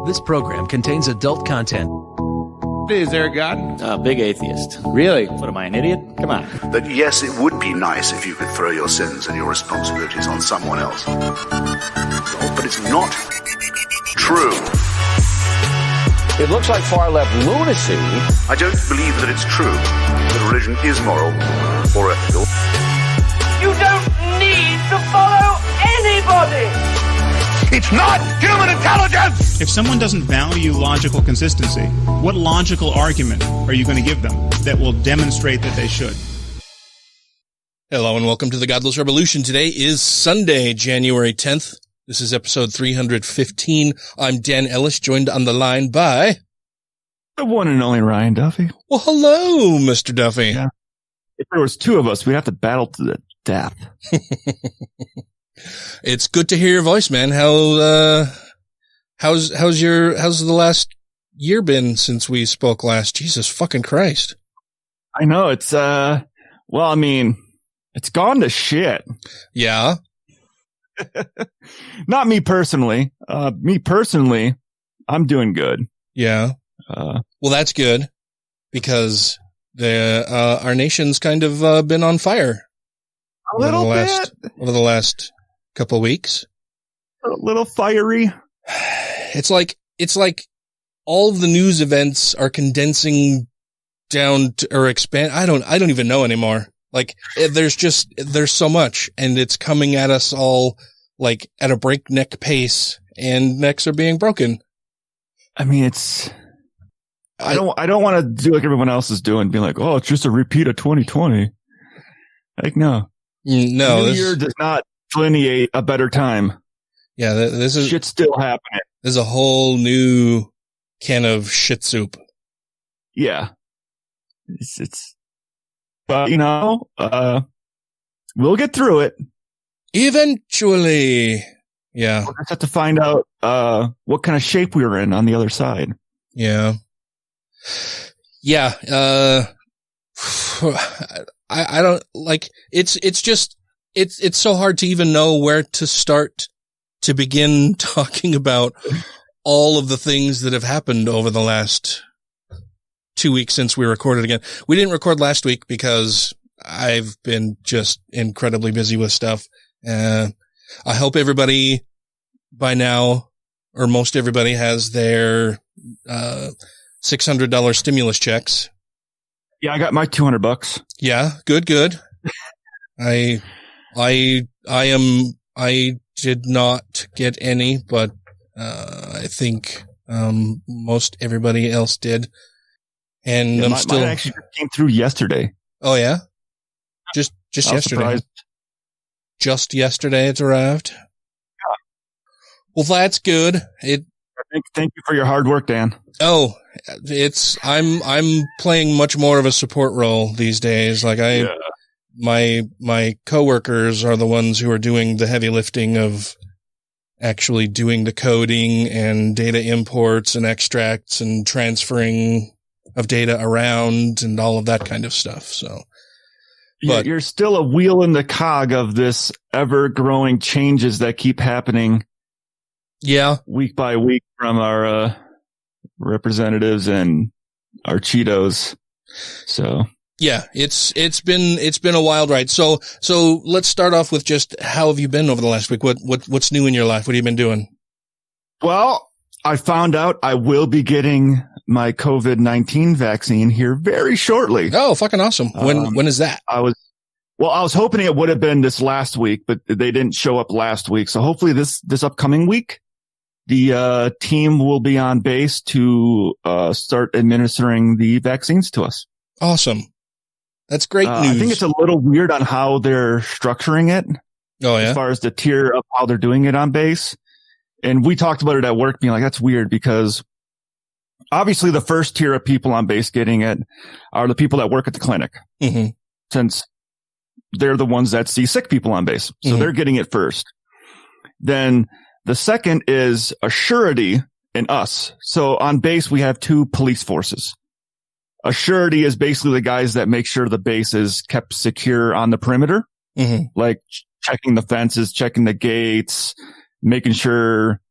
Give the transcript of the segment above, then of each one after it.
This program contains adult content. Is there a God? Big atheist. Really? What am I, an idiot? Come on. That yes, it would be nice if you could throw your sins and your responsibilities on someone else. But it's not true. It looks like far-left lunacy. I don't believe that it's true that religion is moral or ethical. You don't need to follow anybody! It's not human intelligence! If someone doesn't value logical consistency, what logical argument are you going to give them that will demonstrate that they should? Hello and welcome to the Godless Revolution. Today is Sunday, January 10th. This is episode 315. I'm Dan Ellis, joined on the line by... the one and only Ryan Duffy. Well, hello, Mr. Duffy. Yeah. If there was two of us, we'd have to battle to the death. It's good to hear your voice, man. How's the last year been since we spoke last? Jesus fucking Christ. I know it's, it's gone to shit. Yeah. Not me personally. I'm doing good. Yeah. Well, that's good because our nation's kind of been on fire over the last couple of weeks. A little fiery. It's like all of the news events are condensing down to, or expand. I don't even know anymore. Like there's so much and it's coming at us all like at a breakneck pace and necks are being broken. I mean, I don't want to do like everyone else is doing, being like, oh, it's just a repeat of 2020. Like, no. No. New Year does not delineate a better time. Yeah, this is... shit's still happening. There's a whole new can of shit soup. Yeah. But, we'll get through it. Eventually. Yeah. We'll just have to find out what kind of shape we were in on the other side. Yeah. Yeah. I don't like it's so hard to even know where to start to begin talking about all of the things that have happened over the last 2 weeks since we recorded again. We didn't record last week because I've been just incredibly busy with stuff. I hope everybody by now, or most everybody, has their $600 stimulus checks. Yeah, I got my $200. Yeah, good. I did not get any, but I think most everybody else did. And yeah, I'm mine still actually came through yesterday. Oh yeah? Just yesterday. Surprised. Just yesterday it arrived. Yeah. Well, that's good. Thank you for your hard work, Dan. Oh, I'm playing much more of a support role these days. Like my coworkers are the ones who are doing the heavy lifting of actually doing the coding and data imports and extracts and transferring of data around and all of that kind of stuff. So, but you're still a wheel in the cog of this ever growing changes that keep happening. Yeah. Week by week from our representatives and our Cheetos. So yeah, it's been a wild ride. So let's start off with just how have you been over the last week? What's new in your life? What have you been doing? Well, I found out I will be getting my COVID-19 vaccine here very shortly. Oh, fucking awesome. When is that? I was hoping it would have been this last week, but they didn't show up last week. So hopefully this upcoming week, the team will be on base to start administering the vaccines to us. Awesome. That's great news. I think it's a little weird on how they're structuring it. Oh, yeah? As far as the tier of how they're doing it on base. And we talked about it at work being like, that's weird because obviously the first tier of people on base getting it are the people that work at the clinic. Mm-hmm. Since they're the ones that see sick people on base. So they're getting it first. Then the second is a surety in us. So on base, we have two police forces. A surety is basically the guys that make sure the base is kept secure on the perimeter, like checking the fences, checking the gates, making sure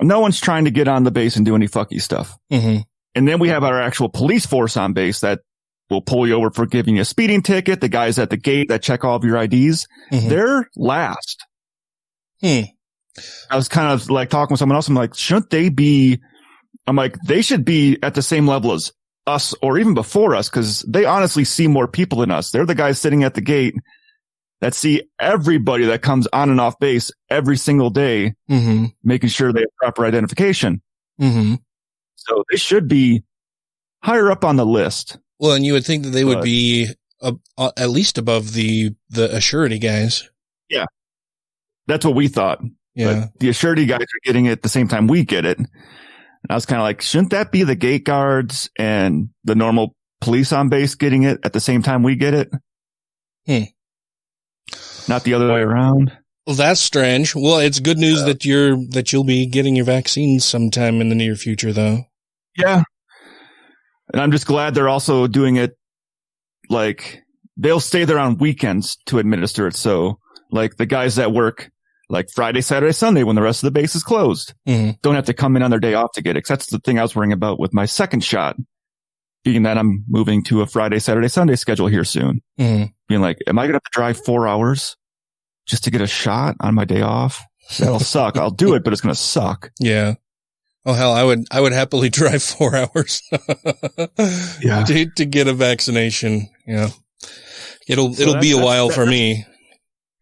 No one's trying to get on the base and do any fucky stuff. Mm-hmm. And then we have our actual police force on base that will pull you over for giving you a speeding ticket. The guys at the gate that check all of your IDs, they're last. I was kind of like talking with someone else. I'm like, shouldn't they be? I'm like, they should be at the same level as us or even before us, because they honestly see more people than us. They're the guys sitting at the gate that see everybody that comes on and off base every single day, making sure they have proper identification. So they should be higher up on the list. Well, and you would think that they would be at least above the assurity guys. Yeah. That's what we thought. Yeah. But the assurity guys are getting it at the same time we get it. And I was kind of like, shouldn't that be the gate guards and the normal police on base getting it at the same time we get it? Not the other way around. Well, that's strange. Well, it's good news that you'll be getting your vaccines sometime in the near future, though. Yeah. And I'm just glad they're also doing it like they'll stay there on weekends to administer it. So like the guys that work like Friday, Saturday, Sunday, when the rest of the base is closed, don't have to come in on their day off to get it. 'Cause that's the thing I was worrying about with my second shot, being that I'm moving to a Friday, Saturday, Sunday schedule here soon. Being like, am I going to have to drive 4 hours just to get a shot on my day off? That'll suck. I'll do it, but it's going to suck. Yeah. Oh, hell, I would happily drive 4 hours to get a vaccination. Yeah. It'll be a while for me.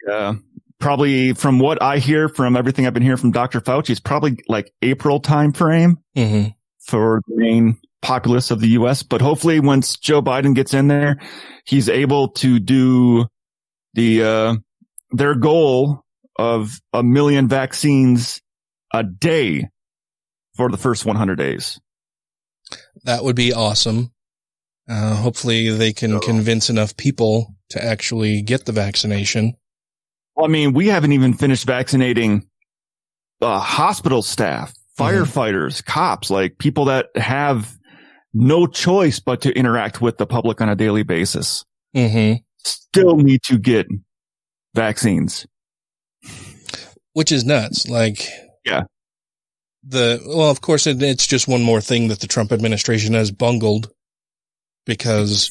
Yeah. Probably from what I hear from everything I've been hearing from Dr. Fauci, it's probably like April time frame for the main populace of the U.S. But hopefully once Joe Biden gets in there, he's able to do their goal of 1 million vaccines a day for the first 100 days. That would be awesome. Hopefully they can convince enough people to actually get the vaccination. Well, I mean, we haven't even finished vaccinating hospital staff, firefighters, cops, like people that have no choice but to interact with the public on a daily basis. Still need to get vaccines. Which is nuts. Like, yeah. Well, of course, it's just one more thing that the Trump administration has bungled, because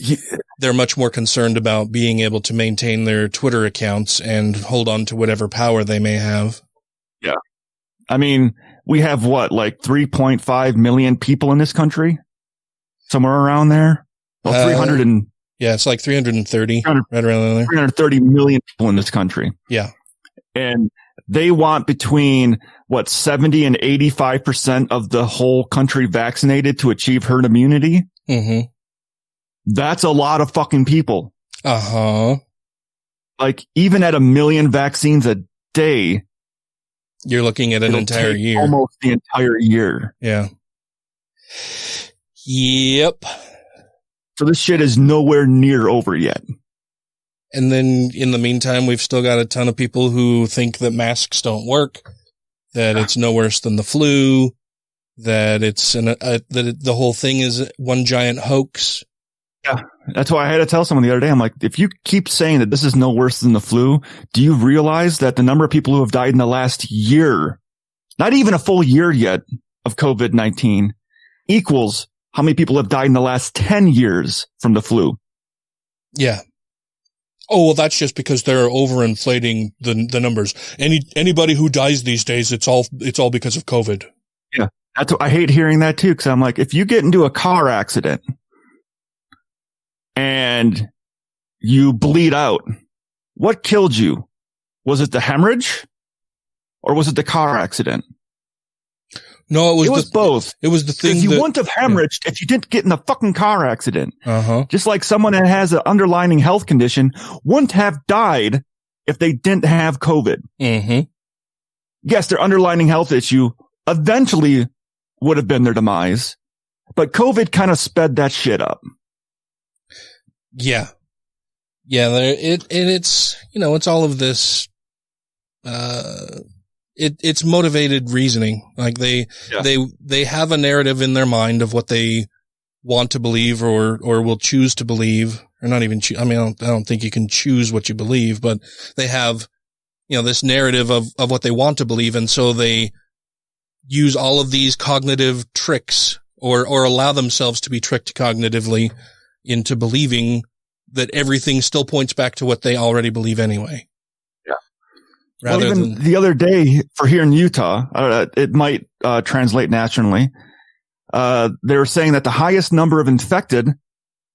they're much more concerned about being able to maintain their Twitter accounts and hold on to whatever power they may have. Yeah. I mean, we have what, like 3.5 million people in this country? Somewhere around there? Well, 300 and... Yeah, it's like 330, right around there. 330 million people in this country. Yeah. And they want between, 70 and 85% of the whole country vaccinated to achieve herd immunity? That's a lot of fucking people. Like, even at 1 million vaccines a day, you're looking at an entire year. Almost the entire year. Yeah. Yep. So this shit is nowhere near over yet. And then in the meantime, we've still got a ton of people who think that masks don't work, that it's no worse than the flu, that that the whole thing is one giant hoax. Yeah. That's why I had to tell someone the other day. I'm like, if you keep saying that this is no worse than the flu, do you realize that the number of people who have died in the last year, not even a full year yet of COVID-19, equals how many people have died in the last 10 years from the flu? Yeah. Oh, well, that's just because they're overinflating the numbers. Anybody who dies these days, it's all because of COVID. Yeah. I hate hearing that too, because I'm like, if you get into a car accident and you bleed out, what killed you? Was it the hemorrhage or was it the car accident? No, it was both. It was the thing. Because you wouldn't have hemorrhaged if you didn't get in a fucking car accident. Just like someone that has an underlying health condition wouldn't have died if they didn't have COVID. Yes, their underlying health issue eventually would have been their demise, but COVID kind of sped that shit up. Yeah. Yeah. It's, it's all of this, it's motivated reasoning. Like they have a narrative in their mind of what they want to believe or will choose to believe, or not even I don't think you can choose what you believe, but they have, this narrative of what they want to believe. And so they use all of these cognitive tricks or allow themselves to be tricked cognitively into believing that everything still points back to what they already believe anyway. Yeah. Rather even than the other day for here in Utah, it might translate nationally. They were saying that the highest number of infected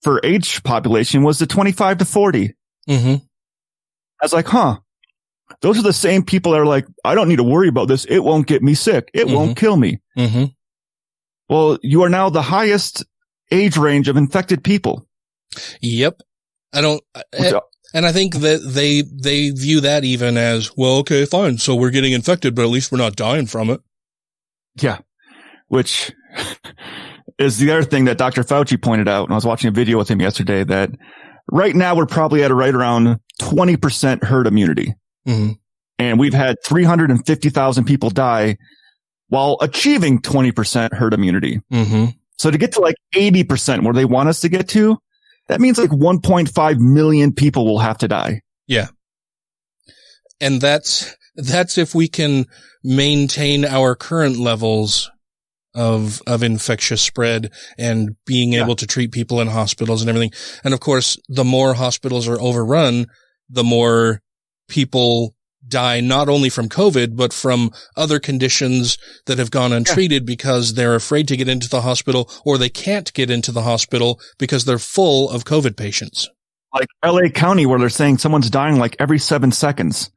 for age population was the 25 to 40. Mm-hmm. I was like, those are the same people that are like, I don't need to worry about this. It won't get me sick. It won't kill me. Mm-hmm. Well, you are now the highest age range of infected people. Yep. And I think that they view that even as, well, okay, fine. So we're getting infected, but at least we're not dying from it. Yeah. Which is the other thing that Dr. Fauci pointed out. And I was watching a video with him yesterday that right now we're probably at right around 20% herd immunity. Mm-hmm. And we've had 350,000 people die while achieving 20% herd immunity. Mm-hmm. So to get to like 80% where they want us to get to, that means like 1.5 million people will have to die. Yeah. And that's if we can maintain our current levels of infectious spread and being able to treat people in hospitals and everything. And of course, the more hospitals are overrun, the more people die, not only from COVID, but from other conditions that have gone untreated because they're afraid to get into the hospital, or they can't get into the hospital because they're full of COVID patients. Like LA County, where they're saying someone's dying like every 7 seconds.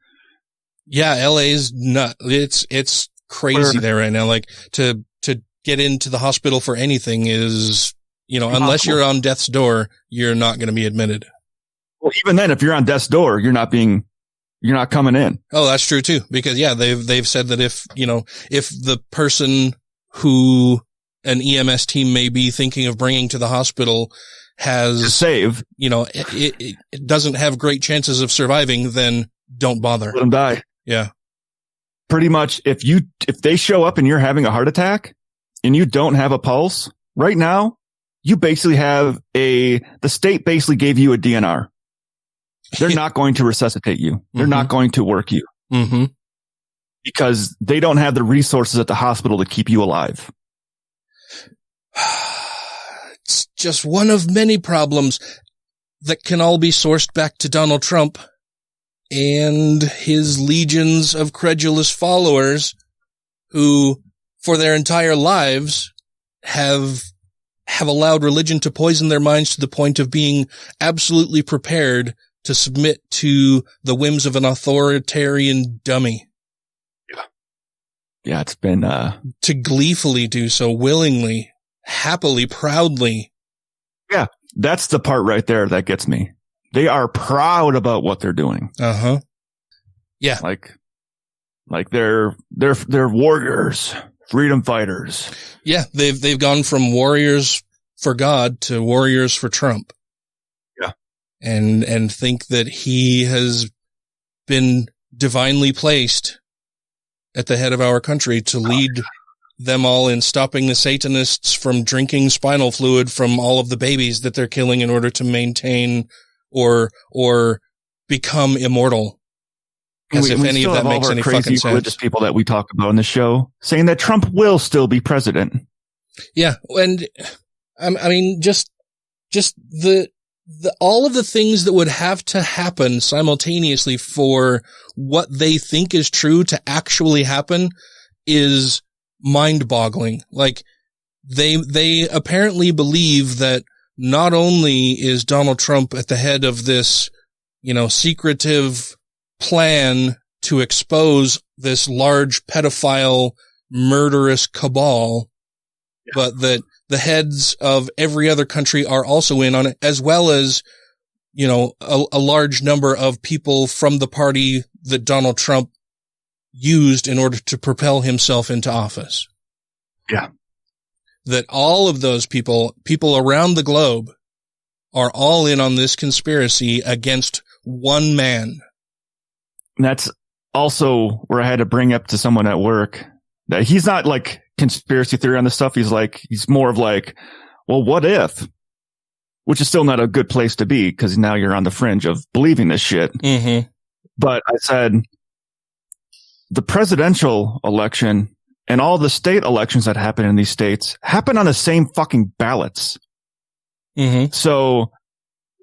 Yeah, LA's nut. It's crazy there right now. Like to get into the hospital for anything is, unless you're on death's door, you're not going to be admitted. Well, even then, if you're on death's door, you're not coming in. Oh, that's true too. Because they've said that if the person who an EMS team may be thinking of bringing to the hospital has to save, it doesn't have great chances of surviving, then don't bother. Let them die. Yeah. Pretty much. If they show up and you're having a heart attack and you don't have a pulse right now, you basically have the state basically gave you a DNR. They're not going to resuscitate you. They're not going to work you because they don't have the resources at the hospital to keep you alive. It's just one of many problems that can all be sourced back to Donald Trump and his legions of credulous followers who, for their entire lives, have allowed religion to poison their minds to the point of being absolutely prepared to submit to the whims of an authoritarian dummy. Yeah, it's been to gleefully do so, willingly, happily, proudly. Yeah, that's the part right there that gets me. They are proud about what they're doing. Uh-huh. Yeah. Like they're warriors, freedom fighters. Yeah, they've gone from warriors for God to warriors for Trump. And think that he has been divinely placed at the head of our country to lead them all in stopping the Satanists from drinking spinal fluid from all of the babies that they're killing in order to maintain or become immortal. As if any of that makes any fucking sense. Religious people that we talk about on the show saying that Trump will still be president. Yeah, and I mean, just all of the things that would have to happen simultaneously for what they think is true to actually happen is mind-boggling. Like they apparently believe that not only is Donald Trump at the head of this, secretive plan to expose this large pedophile murderous cabal, but that the heads of every other country are also in on it, as well as, a large number of people from the party that Donald Trump used in order to propel himself into office. Yeah. That all of those people around the globe are all in on this conspiracy against one man. And that's also where I had to bring up to someone at work that he's not like conspiracy theory on this stuff. He's more of like, well, what if? Which is still not a good place to be because now you're on the fringe of believing this shit. Mm-hmm. But I said the presidential election and all the state elections that happen in these states happen on the same fucking ballots. Mm-hmm. So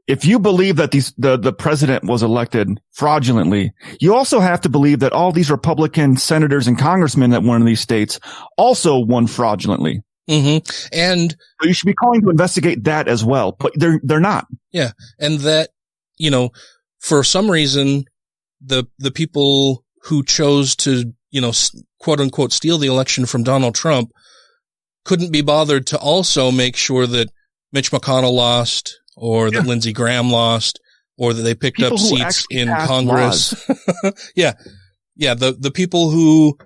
if you believe that the president was elected fraudulently, you also have to believe that all these Republican senators and congressmen that won in these states also won fraudulently. Mm-hmm. And so you should be calling to investigate that as well, but they're not. Yeah. And that, for some reason, the people who chose to, quote unquote, steal the election from Donald Trump couldn't be bothered to also make sure that Mitch McConnell lost, or that Lindsey Graham lost, or that they picked people up seats in Congress. Yeah. Yeah. The people who,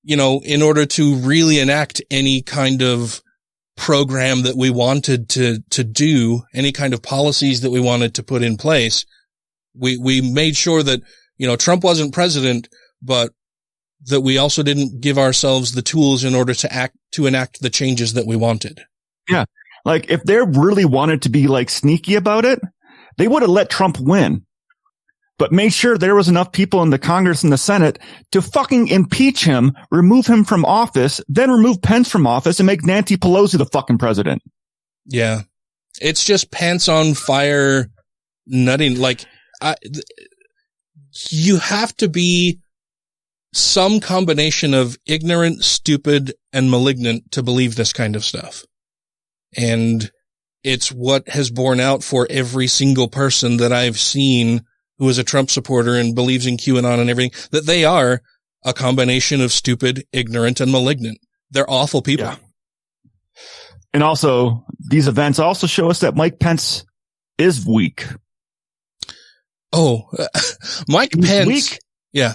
in order to really enact any kind of program that we wanted to do, any kind of policies that we wanted to put in place, we made sure that, Trump wasn't president, but that we also didn't give ourselves the tools in order to enact the changes that we wanted. Yeah. Like, if they really wanted to be like sneaky about it, they would have let Trump win, but made sure there was enough people in the Congress and the Senate to fucking impeach him, remove him from office, then remove Pence from office and make Nancy Pelosi the fucking president. Yeah. It's just pants on fire nutting. Like, you have to be some combination of ignorant, stupid, and malignant to believe this kind of stuff. And it's what has borne out for every single person that I've seen who is a Trump supporter and believes in QAnon and everything, that they are a combination of stupid, ignorant, and malignant. They're awful people. Yeah. And also, these events also show us that Mike Pence is weak. Oh, Mike Pence. Weak. Yeah.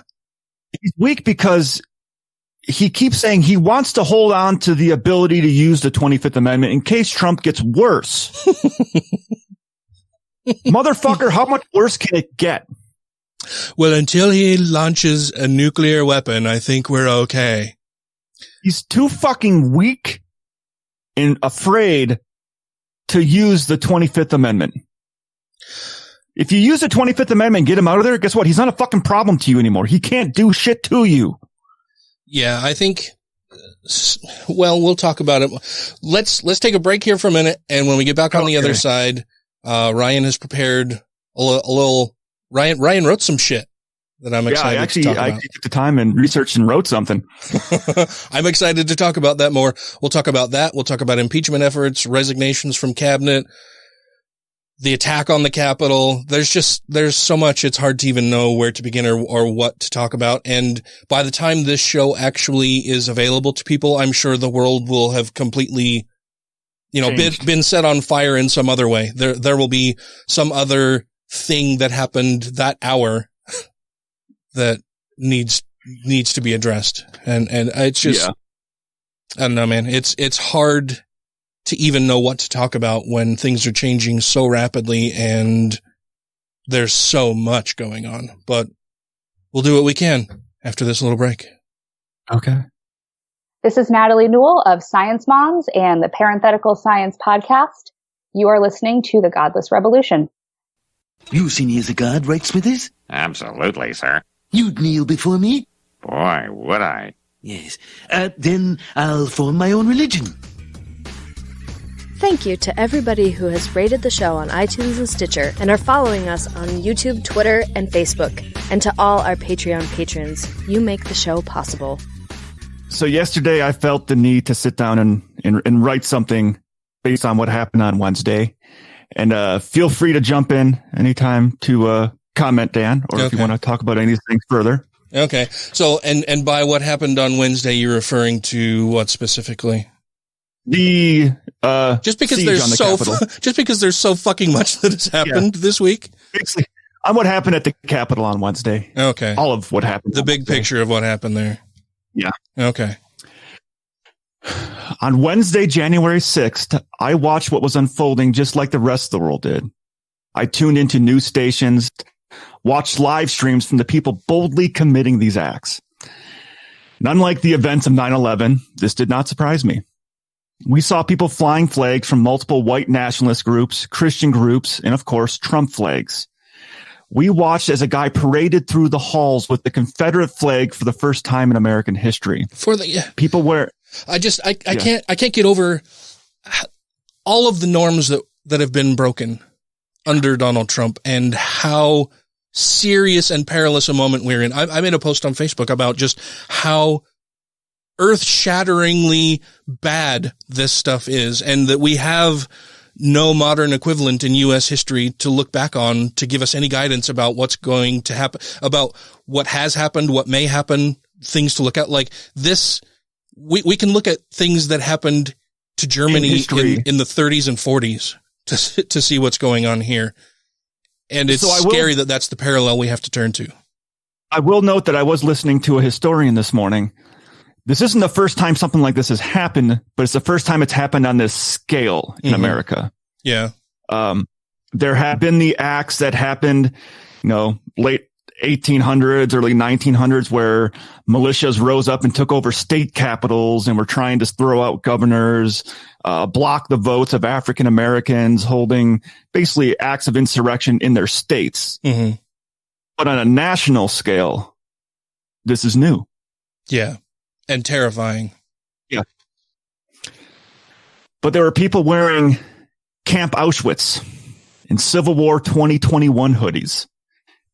He's weak because he keeps saying he wants to hold on to the ability to use the 25th Amendment in case Trump gets worse. Motherfucker, how much worse can it get? Well, until he launches a nuclear weapon, I think we're okay. He's too fucking weak and afraid to use the 25th Amendment. If you use the 25th Amendment and get him out of there, guess what? He's not a fucking problem to you anymore. He can't do shit to you. Yeah, I think, well, we'll talk about it. Let's take a break here for a minute. And when we get back on the other side, Ryan has prepared a little, Ryan wrote some shit that I'm excited to talk about. I took the time and researched and wrote something. I'm excited to talk about that more. We'll talk about that. We'll talk about impeachment efforts, resignations from cabinet, the attack on the Capitol. There's so much, it's hard to even know where to begin or what to talk about. And by the time this show actually is available to people, I'm sure the world will have completely, been set on fire in some other way. There will be some other thing that happened that hour that needs to be addressed. And it's just, I don't know, man. It's hard to even know what to talk about when things are changing so rapidly and there's so much going on, but we'll do what we can after this little break. Okay. This is Natalie Newell of Science Moms and the Parenthetical Science Podcast. You are listening to The Godless Revolution. You see me as a god, right, Smithers? Absolutely, sir. You'd kneel before me? Boy, would I. Yes. Then I'll form my own religion. Thank you to everybody who has rated the show on iTunes and Stitcher and are following us on YouTube, Twitter, and Facebook. And to all our Patreon patrons, you make the show possible. So yesterday I felt the need to sit down and write something based on what happened on Wednesday. And feel free to jump in anytime to comment, Dan, or if you want to talk about anything further. Okay. So, and by what happened on Wednesday, you're referring to what specifically? The just because there's so fucking much that has happened this week. Basically, on what happened at the Capitol on Wednesday. Okay. All of what happened. The big picture of what happened there. Yeah. Okay. On Wednesday, January 6th, I watched what was unfolding just like the rest of the world did. I tuned into news stations, watched live streams from the people boldly committing these acts. And unlike the events of 9/11, this did not surprise me. We saw people flying flags from multiple white nationalist groups, Christian groups, and of course, Trump flags. We watched as a guy paraded through the halls with the Confederate flag for the first time in American history. People wear. I can't get over all of the norms that have been broken under Donald Trump and how serious and perilous a moment we're in. I made a post on Facebook about just how earth-shatteringly bad this stuff is, and that we have no modern equivalent in U.S. history to look back on to give us any guidance about what's going to happen, about what has happened, what may happen, things to look at. Like this, we can look at things that happened to Germany in the 30s and 40s to see what's going on here. And it's scary that that's the parallel we have to turn to. I will note that I was listening to a historian this morning. This isn't the first time something like this has happened, but it's the first time it's happened on this scale in America. Yeah. There have been the acts that happened, late 1800s, early 1900s, where militias rose up and took over state capitals and were trying to throw out governors, block the votes of African Americans, holding basically acts of insurrection in their states. Mm-hmm. But on a national scale, this is new. Yeah. And terrifying. Yeah. But there were people wearing Camp Auschwitz and Civil War 2021 hoodies.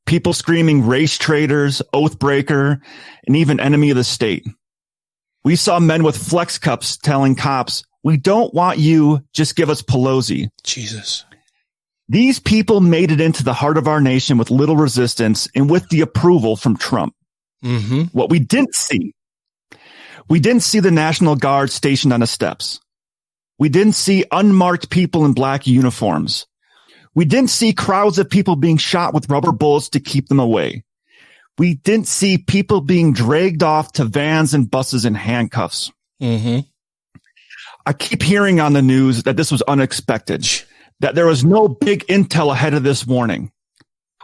People screaming race traitors, oath breaker, and even enemy of the state. We saw men with flex cups telling cops, "We don't want you, just give us Pelosi." Jesus. These people made it into the heart of our nation with little resistance and with the approval from Trump. Mm-hmm. What we didn't see the National Guard stationed on the steps. We didn't see unmarked people in black uniforms. We didn't see crowds of people being shot with rubber bullets to keep them away. We didn't see people being dragged off to vans and buses in handcuffs. Mm-hmm. I keep hearing on the news that this was unexpected, that there was no big intel ahead of this warning.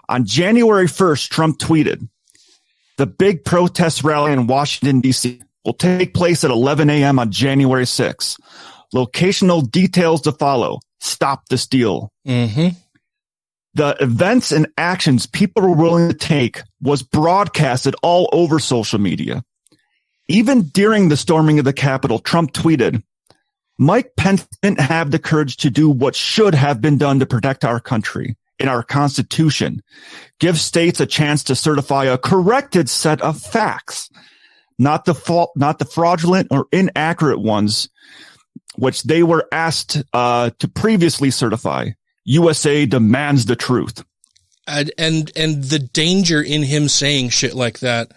On January 1st, Trump tweeted, "The big protest rally in Washington, D.C. will take place at 11 a.m. on January 6th. Locational details to follow. Stop the steal." Mm-hmm. The events and actions people were willing to take was broadcasted all over social media. Even during the storming of the Capitol, Trump tweeted, "Mike Pence didn't have the courage to do what should have been done to protect our country and our Constitution. Give states a chance to certify a corrected set of facts, not the fraudulent or inaccurate ones, which they were asked to previously certify. USA demands the truth." And the danger in him saying shit like that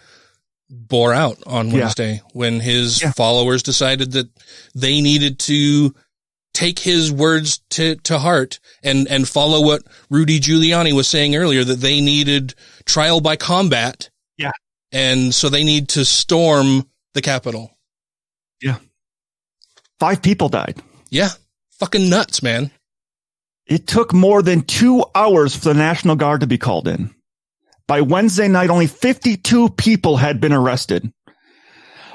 bore out on Wednesday when his followers decided that they needed to take his words to heart and follow what Rudy Giuliani was saying earlier, that they needed trial by combat. Yeah. And so they need to storm the Capitol. Yeah. 5 people died. Yeah. Fucking nuts, man. It took more than 2 hours for the National Guard to be called in. By Wednesday night, only 52 people had been arrested.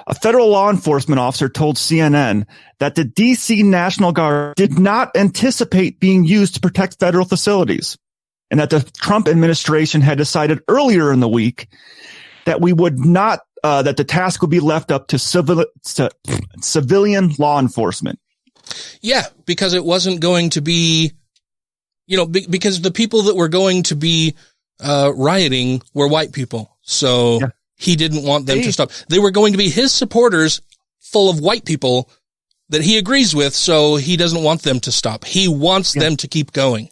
A federal law enforcement officer told CNN that the D.C. National Guard did not anticipate being used to protect federal facilities, and that the Trump administration had decided earlier in the week that we would not, that the task would be left up to civilian law enforcement. Yeah, because it wasn't going to be, because the people that were going to be rioting were white people. So he didn't want them to stop. They were going to be his supporters full of white people that he agrees with. So he doesn't want them to stop. He wants them to keep going.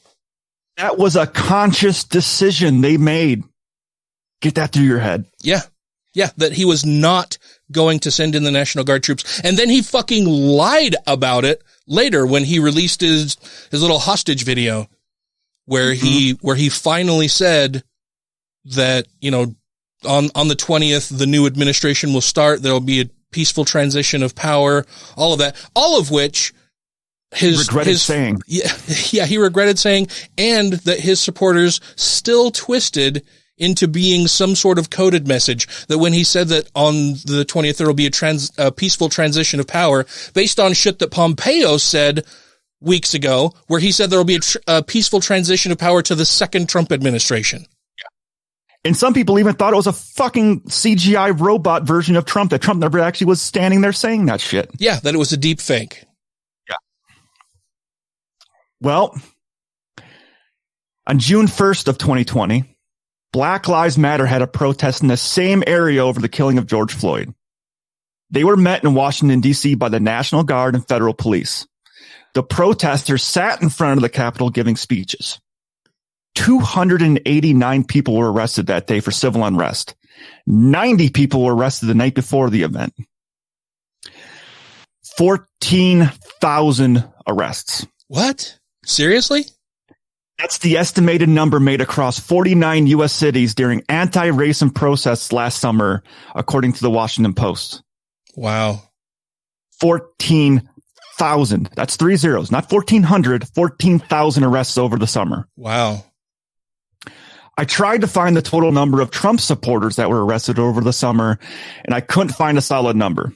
That was a conscious decision they made. Get that through your head. Yeah. Yeah. That he was not going to send in the National Guard troops. And then he fucking lied about it later when he released his little hostage video where he finally said that, on the 20th, the new administration will start. There'll be a peaceful transition of power, all of that, all of which he regretted saying, and that his supporters still twisted into being some sort of coded message, that when he said that on the 20th, there will be a peaceful transition of power based on shit that Pompeo said weeks ago, where he said there will be a peaceful transition of power to the second Trump administration. Yeah. And some people even thought it was a fucking CGI robot version of Trump, that Trump never actually was standing there saying that shit. Yeah, that it was a deep fake. Yeah. Well, on June 1st of 2020, Black Lives Matter had a protest in the same area over the killing of George Floyd. They were met in Washington, D.C. by the National Guard and federal police. The protesters sat in front of the Capitol giving speeches. 289 people were arrested that day for civil unrest. 90 people were arrested the night before the event. 14,000 arrests. What? Seriously? That's the estimated number made across 49 U.S. cities during anti-racist protests last summer, according to the Washington Post. Wow. 14,000. That's 3 zeros, not 1,400, 14,000 arrests over the summer. Wow. I tried to find the total number of Trump supporters that were arrested over the summer, and I couldn't find a solid number.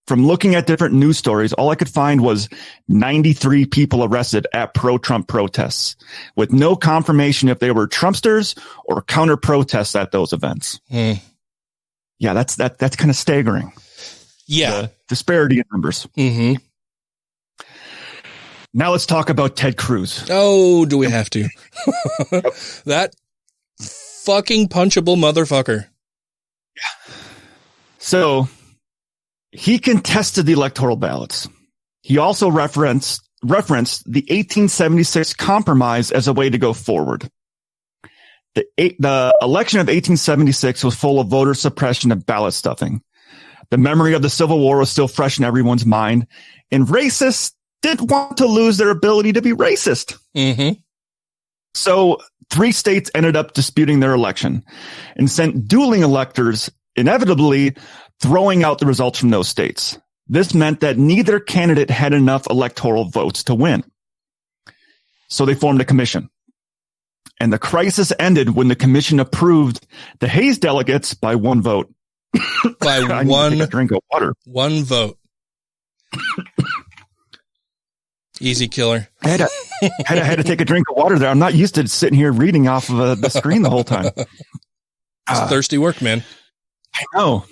From looking at different news stories, all I could find was 93 people arrested at pro-Trump protests, with no confirmation if they were Trumpsters or counter-protests at those events. Yeah, that's kind of staggering. Yeah. The disparity in numbers. Mm-hmm. Now let's talk about Ted Cruz. Oh, do we have to? That fucking punchable motherfucker. Yeah. So he contested the electoral ballots. He also referenced the 1876 compromise as a way to go forward. The election of 1876 was full of voter suppression and ballot stuffing. The memory of the Civil War was still fresh in everyone's mind, and racists didn't want to lose their ability to be racist. Mm-hmm. So 3 states ended up disputing their election and sent dueling electors, inevitably throwing out the results from those states. This meant that neither candidate had enough electoral votes to win. So they formed a commission. And the crisis ended when the commission approved the Hayes delegates by 1 vote. By I need to take a drink of water. 1 vote. Easy killer. I had to take a drink of water there. I'm not used to sitting here reading off of the screen the whole time. It's thirsty work, man. I know.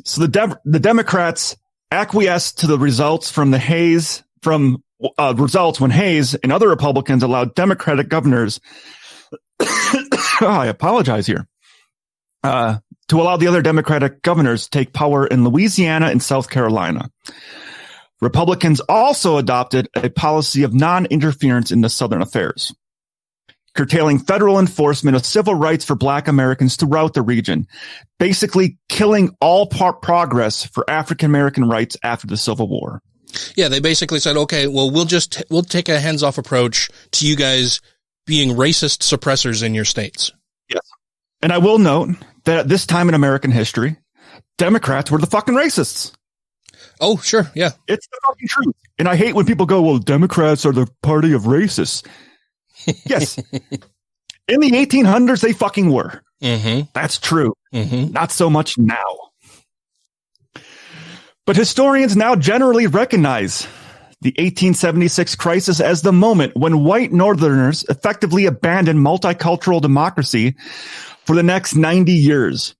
So the Democrats acquiesced to the results from the Hayes results when Hayes and other Republicans allowed Democratic governors. I apologize here. To allow the other Democratic governors to take power in Louisiana and South Carolina. Republicans also adopted a policy of non-interference in the Southern affairs, curtailing federal enforcement of civil rights for Black Americans throughout the region, basically killing all progress for African American rights after the Civil War. Yeah, they basically said, okay, well, we'll take a hands-off approach to you guys being racist suppressors in your states. Yes. And I will note that at this time in American history, Democrats were the fucking racists. Oh, sure. Yeah. It's the fucking truth. And I hate when people go, well, Democrats are the party of racists. Yes. In the 1800s, they fucking were. Mm-hmm. That's true. Mm-hmm. Not so much now. But historians now generally recognize the 1876 crisis as the moment when white Northerners effectively abandoned multicultural democracy for the next 90 years.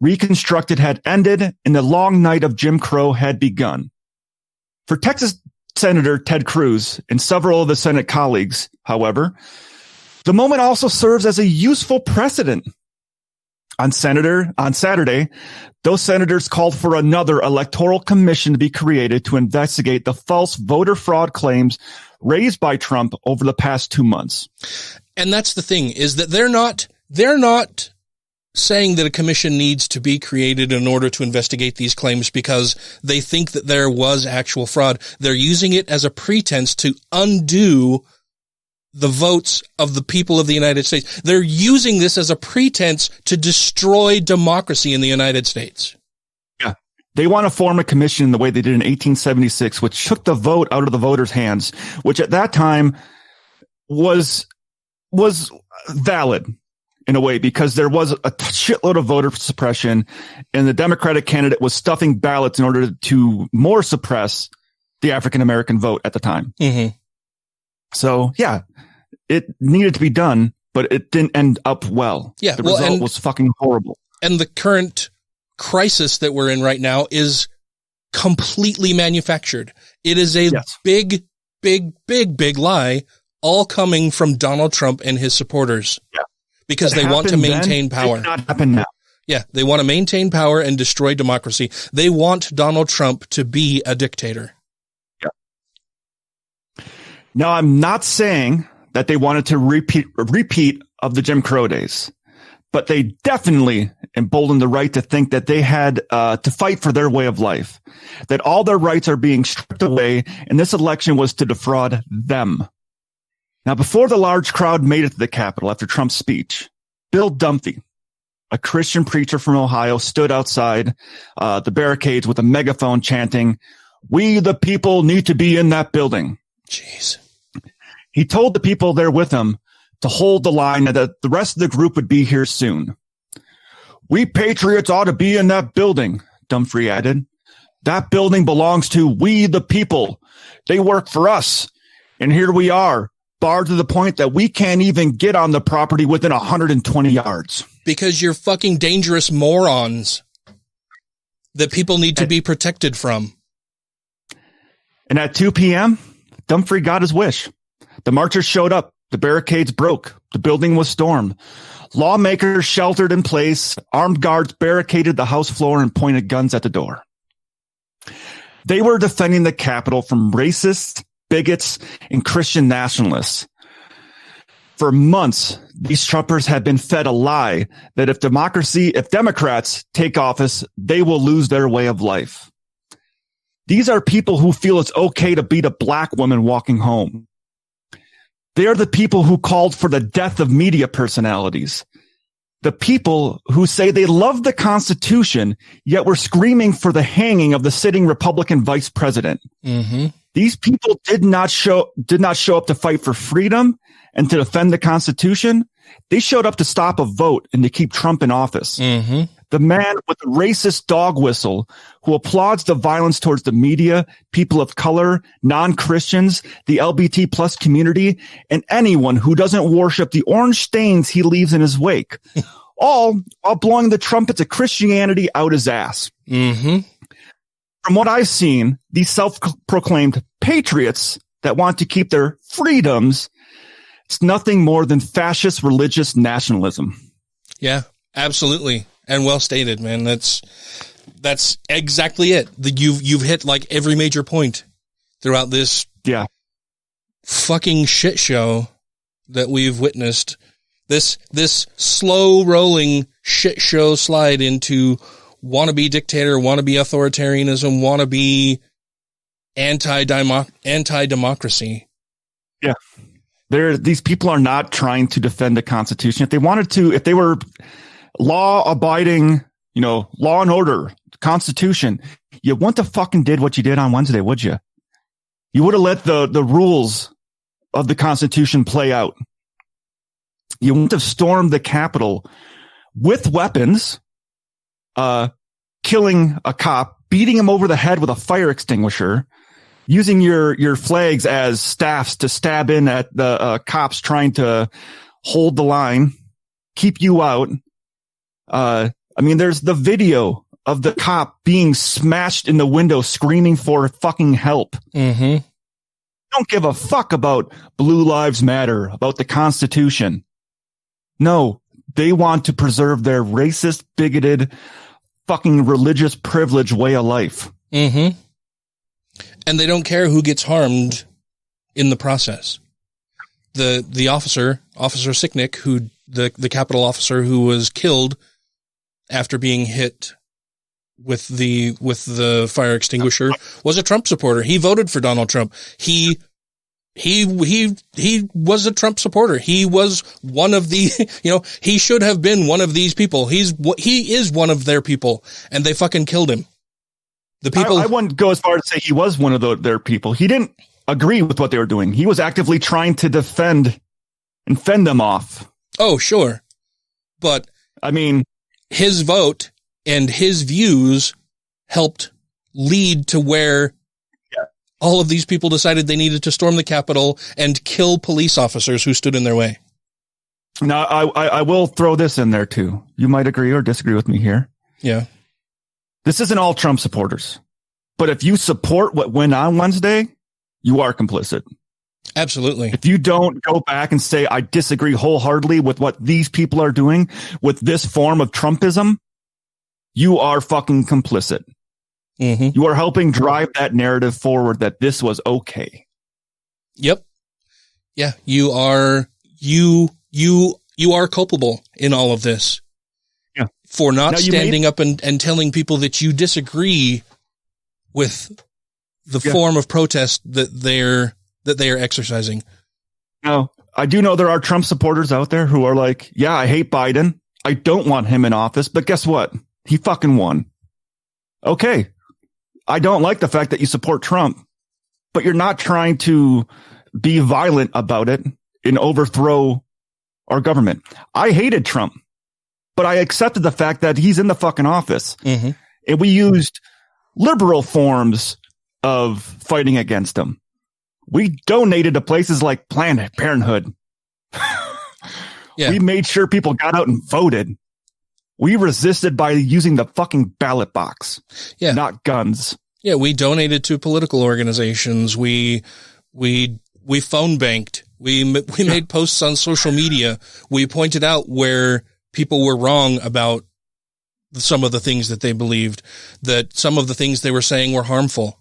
Reconstructed had ended and the long night of Jim Crow had begun. For Texas Senator Ted Cruz and several of his Senate colleagues, however, the moment also serves as a useful precedent. On Saturday, those senators called for another electoral commission to be created to investigate the false voter fraud claims raised by Trump over the past 2 months. And that's the thing, is that they're not saying that a commission needs to be created in order to investigate these claims because they think that there was actual fraud. They're using it as a pretense to undo the votes of the people of the United States. They're using this as a pretense to destroy democracy in the United States. Yeah. They want to form a commission in the way they did in 1876, which took the vote out of the voters' hands, which at that time was valid in a way because there was a shitload of voter suppression and the Democratic candidate was stuffing ballots in order to more suppress the African American vote at the time. Mm-hmm. So, yeah, it needed to be done, but it didn't end up well. Yeah, the result was fucking horrible. And the current crisis that we're in right now is completely manufactured. It is a big lie, all coming from Donald Trump and his supporters. Yeah. Because they want to maintain power. It cannot happen now. Yeah, they want to maintain power and destroy democracy. They want Donald Trump to be a dictator. Yeah. Now, I'm not saying that they wanted to repeat of the Jim Crow days, but they definitely emboldened the right to think that they had to fight for their way of life, that all their rights are being stripped away, and this election was to defraud them. Now, before the large crowd made it to the Capitol after Trump's speech, Bill Dumphy, a Christian preacher from Ohio, stood outside the barricades with a megaphone chanting, "We the people need to be in that building." Jeez. He told the people there with him to hold the line and that the rest of the group would be here soon. "We patriots ought to be in that building," Dumphy added. "That building belongs to we the people. They work for us. And here we are, barred to the point that we can't even get on the property within 120 yards. Because you're fucking dangerous morons that people need to be protected from. And at 2 p.m., Dumphy got his wish. The marchers showed up. The barricades broke. The building was stormed. Lawmakers sheltered in place. Armed guards barricaded the House floor and pointed guns at the door. They were defending the Capitol from racists, bigots, and Christian nationalists. For months, these Trumpers had been fed a lie that if Democrats take office, they will lose their way of life. These are people who feel it's okay to beat a black woman walking home. They are the people who called for the death of media personalities. The people who say they love the Constitution, yet were screaming for the hanging of the sitting Republican vice president. Mm-hmm. These people did not show up to fight for freedom and to defend the Constitution. They showed up to stop a vote and to keep Trump in office. Mm-hmm. The man with the racist dog whistle who applauds the violence towards the media, people of color, non-Christians, the LGBT plus community, and anyone who doesn't worship the orange stains he leaves in his wake, all while blowing the trumpets of Christianity out his ass. Mm-hmm. From what I've seen, these self-proclaimed patriots that want to keep their freedoms, it's nothing more than fascist religious nationalism. Yeah, absolutely. And well stated, man. That's exactly it. You've hit like every major point throughout this fucking shit show that we've witnessed. This slow rolling shit show slide into wannabe dictator, wannabe authoritarianism, wannabe anti-democracy. Yeah. These people are not trying to defend the Constitution. If they wanted to, if they were law-abiding, law and order, Constitution, you wouldn't have fucking did what you did on Wednesday, would you? You would have let the rules of the Constitution play out. You wouldn't have stormed the Capitol with weapons, killing a cop, beating him over the head with a fire extinguisher, using your flags as staffs to stab in at the cops trying to hold the line, keep you out. There's the video of the cop being smashed in the window, screaming for fucking help. Mm-hmm. Don't give a fuck about Blue Lives Matter, about the Constitution. No, they want to preserve their racist, bigoted, fucking religious privilege way of life. Mm-hmm. And they don't care who gets harmed in the process. The Officer Sicknick, the Capitol officer who was killed after being hit with the fire extinguisher, was a Trump supporter. He voted for Donald Trump. He was a Trump supporter. He was one of the, he should have been one of these people. He is one of their people, and they fucking killed him. The people. I wouldn't go as far as to say he was one of their people. He didn't agree with what they were doing. He was actively trying to defend and fend them off. Oh, sure. But his vote and his views helped lead to where all of these people decided they needed to storm the Capitol and kill police officers who stood in their way. Now, I will throw this in there too. You might agree or disagree with me here. Yeah. This isn't all Trump supporters, but if you support what went on Wednesday, you are complicit. Absolutely. If you don't go back and say, I disagree wholeheartedly with what these people are doing with this form of Trumpism, you are fucking complicit. Mm-hmm. You are helping drive that narrative forward that this was okay. Yep. Yeah. You are culpable in all of this. Yeah. For not standing up and telling people that you disagree with the form of protest that they are exercising. Now, I do know there are Trump supporters out there who are like, yeah, I hate Biden. I don't want him in office, but guess what? He fucking won. Okay. I don't like the fact that you support Trump, but you're not trying to be violent about it and overthrow our government. I hated Trump, but I accepted the fact that he's in the fucking office. Mm-hmm. And we used liberal forms of fighting against him. We donated to places like Planned Parenthood. Yeah. We made sure people got out and voted. We resisted by using the fucking ballot box, not guns. Yeah, we donated to political organizations. We phone banked. We made posts on social media. We pointed out where people were wrong about some of the things that they believed, that some of the things they were saying were harmful.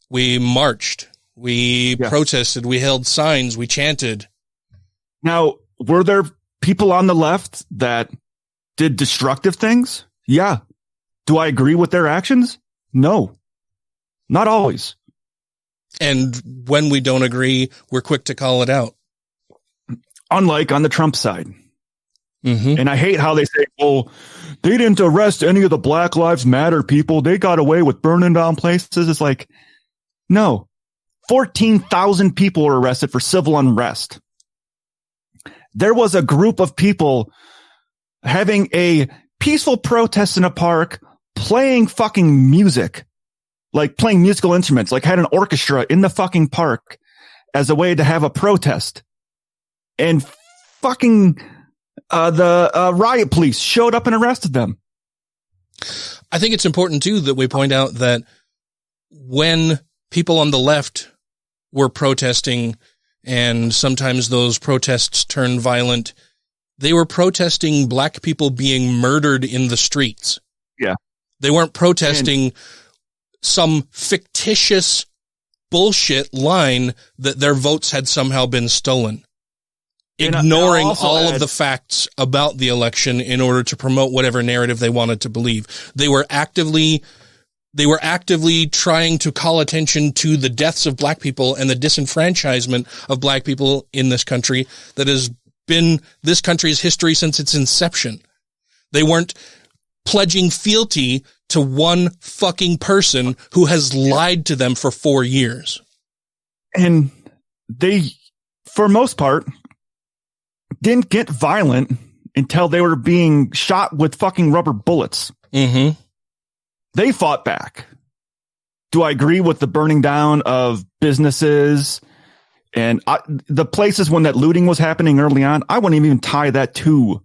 We marched. We protested. We held signs. We chanted. Now, were there people on the left that did destructive things? Yeah. Do I agree with their actions? No. Not always. And when we don't agree, we're quick to call it out. Unlike on the Trump side. Mm-hmm. And I hate how they say, well, they didn't arrest any of the Black Lives Matter people. They got away with burning down places. It's like, no. 14,000 people were arrested for civil unrest. There was a group of people having a peaceful protest in a park, playing fucking music, like playing musical instruments, like had an orchestra in the fucking park as a way to have a protest. And fucking the riot police showed up and arrested them. I think it's important too that we point out that when people on the left were protesting, and sometimes those protests turn violent, they were protesting black people being murdered in the streets. Yeah. They weren't protesting some fictitious bullshit line that their votes had somehow been stolen. Ignoring all of the facts about the election in order to promote whatever narrative they wanted to believe. They were actively trying to call attention to the deaths of black people and the disenfranchisement of black people in this country that has been this country's history since its inception. They weren't pledging fealty to one fucking person who has lied to them for 4 years. And they, for most part, didn't get violent until they were being shot with fucking rubber bullets. Mm-hmm. They fought back. Do I agree with the burning down of businesses and the places when that looting was happening early on? I wouldn't even tie that to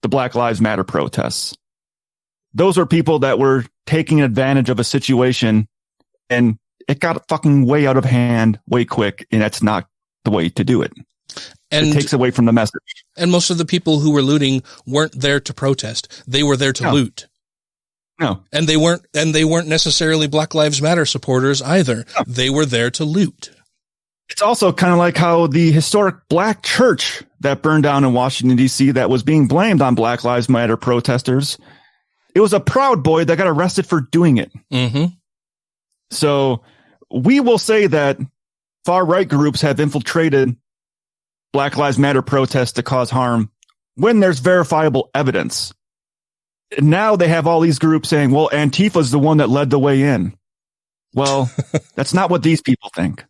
the Black Lives Matter protests. Those are people that were taking advantage of a situation, and it got fucking way out of hand way quick, and that's not the way to do it. And it takes away from the message. And most of the people who were looting weren't there to protest. They were there to loot. No. And they weren't necessarily Black Lives Matter supporters either. No. They were there to loot. It's also kind of like how the historic black church that burned down in Washington, D.C. that was being blamed on Black Lives Matter protesters. It was a Proud Boy that got arrested for doing it. Mm-hmm. So we will say that far-right groups have infiltrated Black Lives Matter protests to cause harm when there's verifiable evidence. Now they have all these groups saying, well, Antifa's the one that led the way in. Well, that's not what these people think.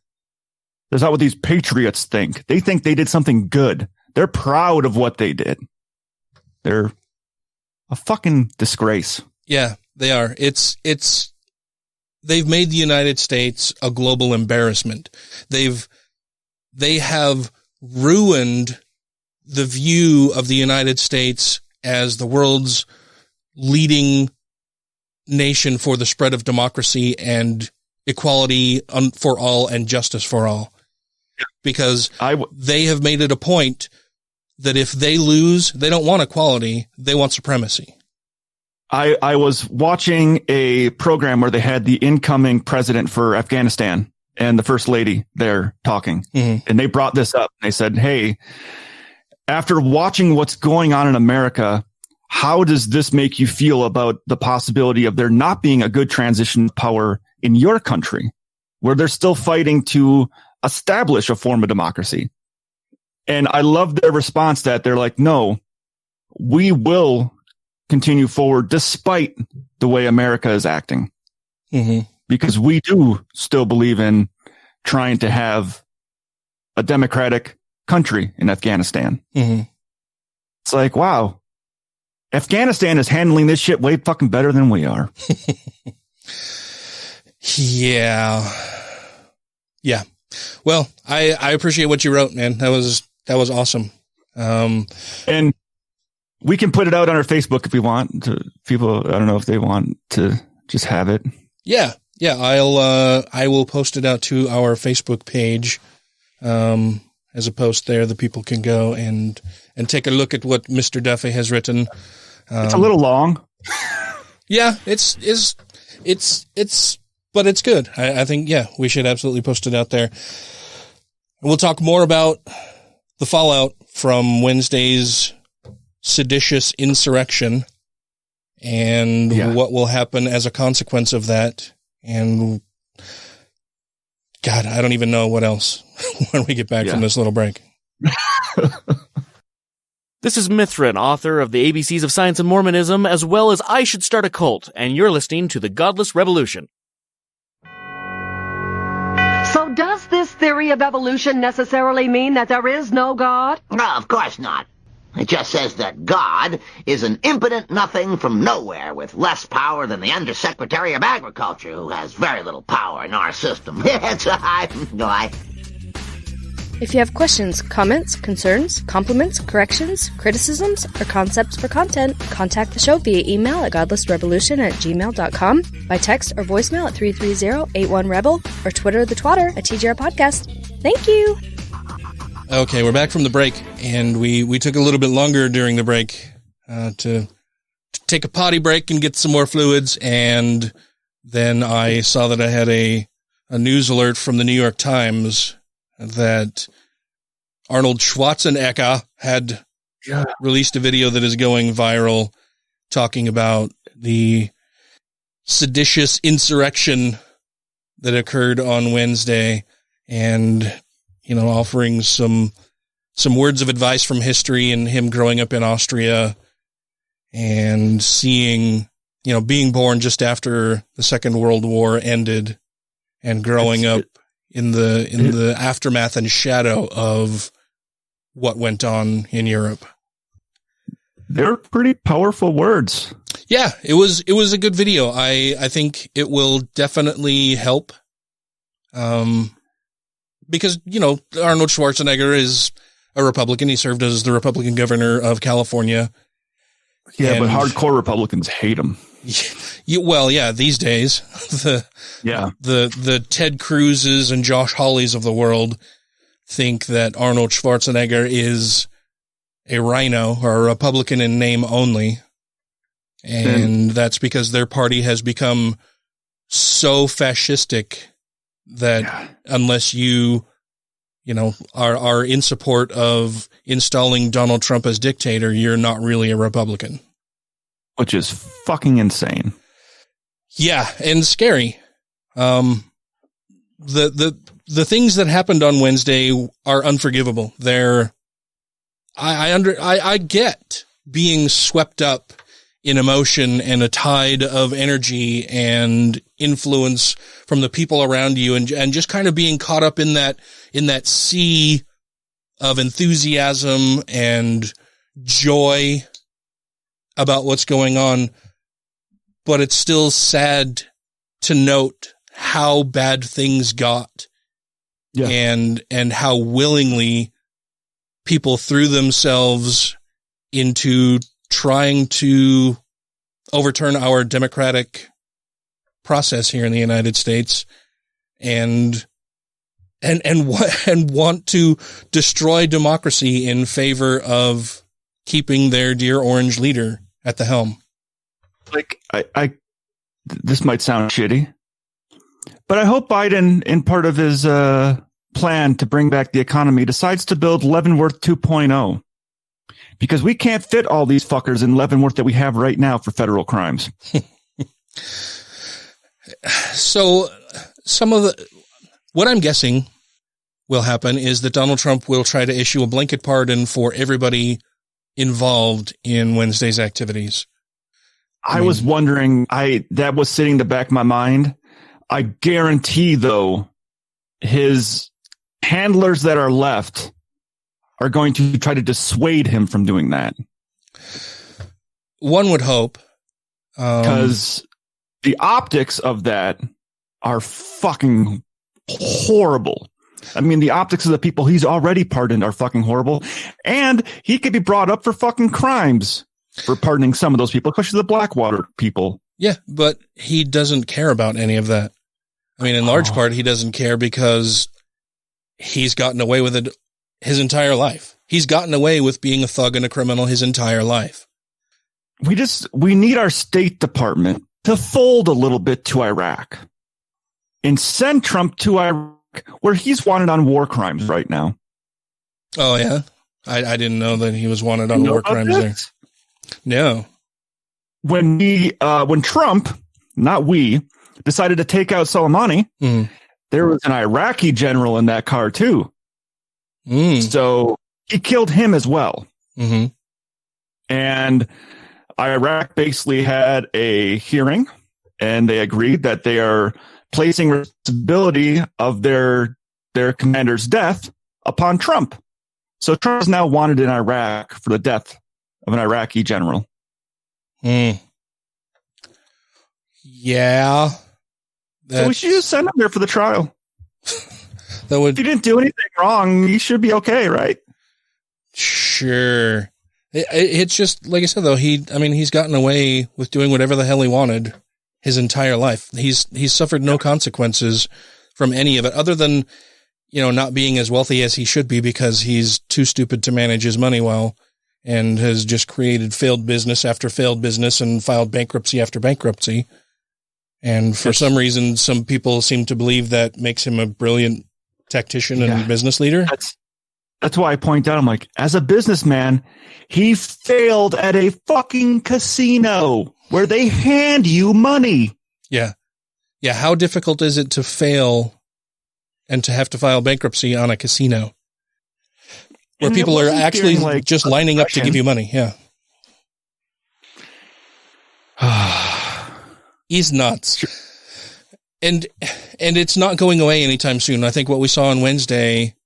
That's not what these patriots think. They think they did something good. They're proud of what they did. They're a fucking disgrace. Yeah, they are. They've made the United States a global embarrassment. They have ruined the view of the United States as the world's leading nation for the spread of democracy and equality for all and justice for all. Because they have made it a point that if they lose, they don't want equality, they want supremacy. I was watching a program where they had the incoming president for Afghanistan and the first lady there talking. Mm-hmm. And they brought this up. They said, hey, after watching what's going on in America, how does this make you feel about the possibility of there not being a good transition of power in your country, where they're still fighting to establish a form of democracy? And I love their response that they're like, no, we will continue forward despite the way America is acting. Mm-hmm. Because we do still believe in trying to have a democratic country in Afghanistan. Mm-hmm. It's like, wow, Afghanistan is handling this shit way fucking better than we are. Yeah. Well, I appreciate what you wrote, man. That was awesome. And we can put it out on our Facebook if we want to people. I don't know if they want to just have it. Yeah. I will post it out to our Facebook page, as a post there that people can go and take a look at what Mr. Duffy has written. It's a little long. Yeah, it's but it's good. I think, yeah, we should absolutely post it out there. We'll talk more about the fallout from Wednesday's seditious insurrection and what will happen as a consequence of that. And God, I don't even know what else when we get back from this little break. This is Mithrin, author of the ABCs of Science and Mormonism, as well as I Should Start a Cult, and you're listening to The Godless Revolution. So does this theory of evolution necessarily mean that there is no God? No, of course not. It just says that God is an impotent nothing from nowhere with less power than the Undersecretary of Agriculture, who has very little power in our system. If you have questions, comments, concerns, compliments, corrections, criticisms, or concepts for content, contact the show via email at godlessrevolution@gmail.com, by text or voicemail at 330-81-REBEL, or Twitter the Twatter at TGR Podcast. Thank you! Okay, we're back from the break, and we took a little bit longer during the break to take a potty break and get some more fluids, and then I saw that I had a news alert from the New York Times that Arnold Schwarzenegger had released a video that is going viral talking about the seditious insurrection that occurred on Wednesday, and offering some words of advice from history and him growing up in Austria and seeing, being born just after the Second World War ended and growing up in the aftermath and shadow of what went on in Europe. They're pretty powerful words. Yeah, it was a good video. I think it will definitely help. Because, Arnold Schwarzenegger is a Republican. He served as the Republican governor of California. Yeah, but hardcore Republicans hate him. These days, the Ted Cruzes and Josh Hawleys of the world think that Arnold Schwarzenegger is a rhino or a Republican in name only. And that's because their party has become so fascistic that unless you are in support of installing Donald Trump as dictator, you're not really a Republican. Which is fucking insane. Yeah, and scary. The things that happened on Wednesday are unforgivable. I get being swept up in emotion and a tide of energy and influence from the people around you, and just kind of being caught up in that sea of enthusiasm and joy about what's going on. But it's still sad to note how bad things got, and how willingly people threw themselves into trying to overturn our democratic process here in the United States and want to destroy democracy in favor of keeping their dear orange leader at the helm. Like, this might sound shitty, but I hope Biden, in part of his plan to bring back the economy, decides to build Leavenworth 2.0, because we can't fit all these fuckers in Leavenworth that we have right now for federal crimes. So what I'm guessing will happen is that Donald Trump will try to issue a blanket pardon for everybody involved in Wednesday's activities. I was wondering, that was sitting in the back of my mind. I guarantee, though, his handlers that are left are going to try to dissuade him from doing that. One would hope. Because the optics of that are fucking horrible. I mean, the optics of the people he's already pardoned are fucking horrible. And he could be brought up for fucking crimes for pardoning some of those people, especially the Blackwater people. Yeah, but he doesn't care about any of that. I mean, in large part, he doesn't care because he's gotten away with it his entire life. He's gotten away with being a thug and a criminal his entire life. We need our State Department to fold a little bit to Iraq and send Trump to Iraq, where he's wanted on war crimes right now. Oh, yeah? I didn't know that he was wanted on war crimes there. No. When Trump, not we, decided to take out Soleimani, there was an Iraqi general in that car too. So he killed him as well. Mm-hmm. And Iraq basically had a hearing, and they agreed that they are placing responsibility of their commander's death upon Trump. So Trump is now wanted in Iraq for the death of an Iraqi general. Yeah. So we should just send him there for the trial. If he didn't do anything wrong, he should be okay, right? Sure. It's just, like I said, though, he's gotten away with doing whatever the hell he wanted his entire life. He's suffered no consequences from any of it, other than, not being as wealthy as he should be because he's too stupid to manage his money well, and has just created failed business after failed business and filed bankruptcy after bankruptcy. And for some reason, some people seem to believe that makes him a brilliant tactician and business leader. That's why I point out, I'm like, as a businessman, he failed at a fucking casino where they hand you money. Yeah. Yeah. How difficult is it to fail and to have to file bankruptcy on a casino where people are actually just lining up to give you money? Yeah. He's nuts. And it's not going away anytime soon. I think what we saw on Wednesday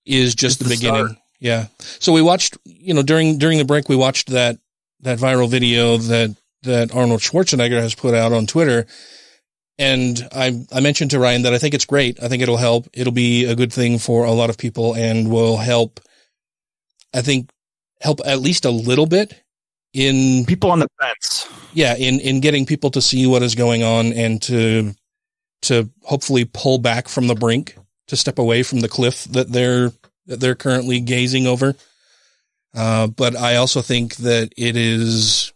is just the beginning. Start. Yeah. So we watched, during the break, we watched that viral video that Arnold Schwarzenegger has put out on Twitter. And I mentioned to Ryan that I think it's great. I think it'll help. It'll be a good thing for a lot of people and will help at least a little bit in people on the fence. Yeah. In getting people to see what is going on and to hopefully pull back from the brink, to step away from the cliff that they're currently gazing over. But I also think that it is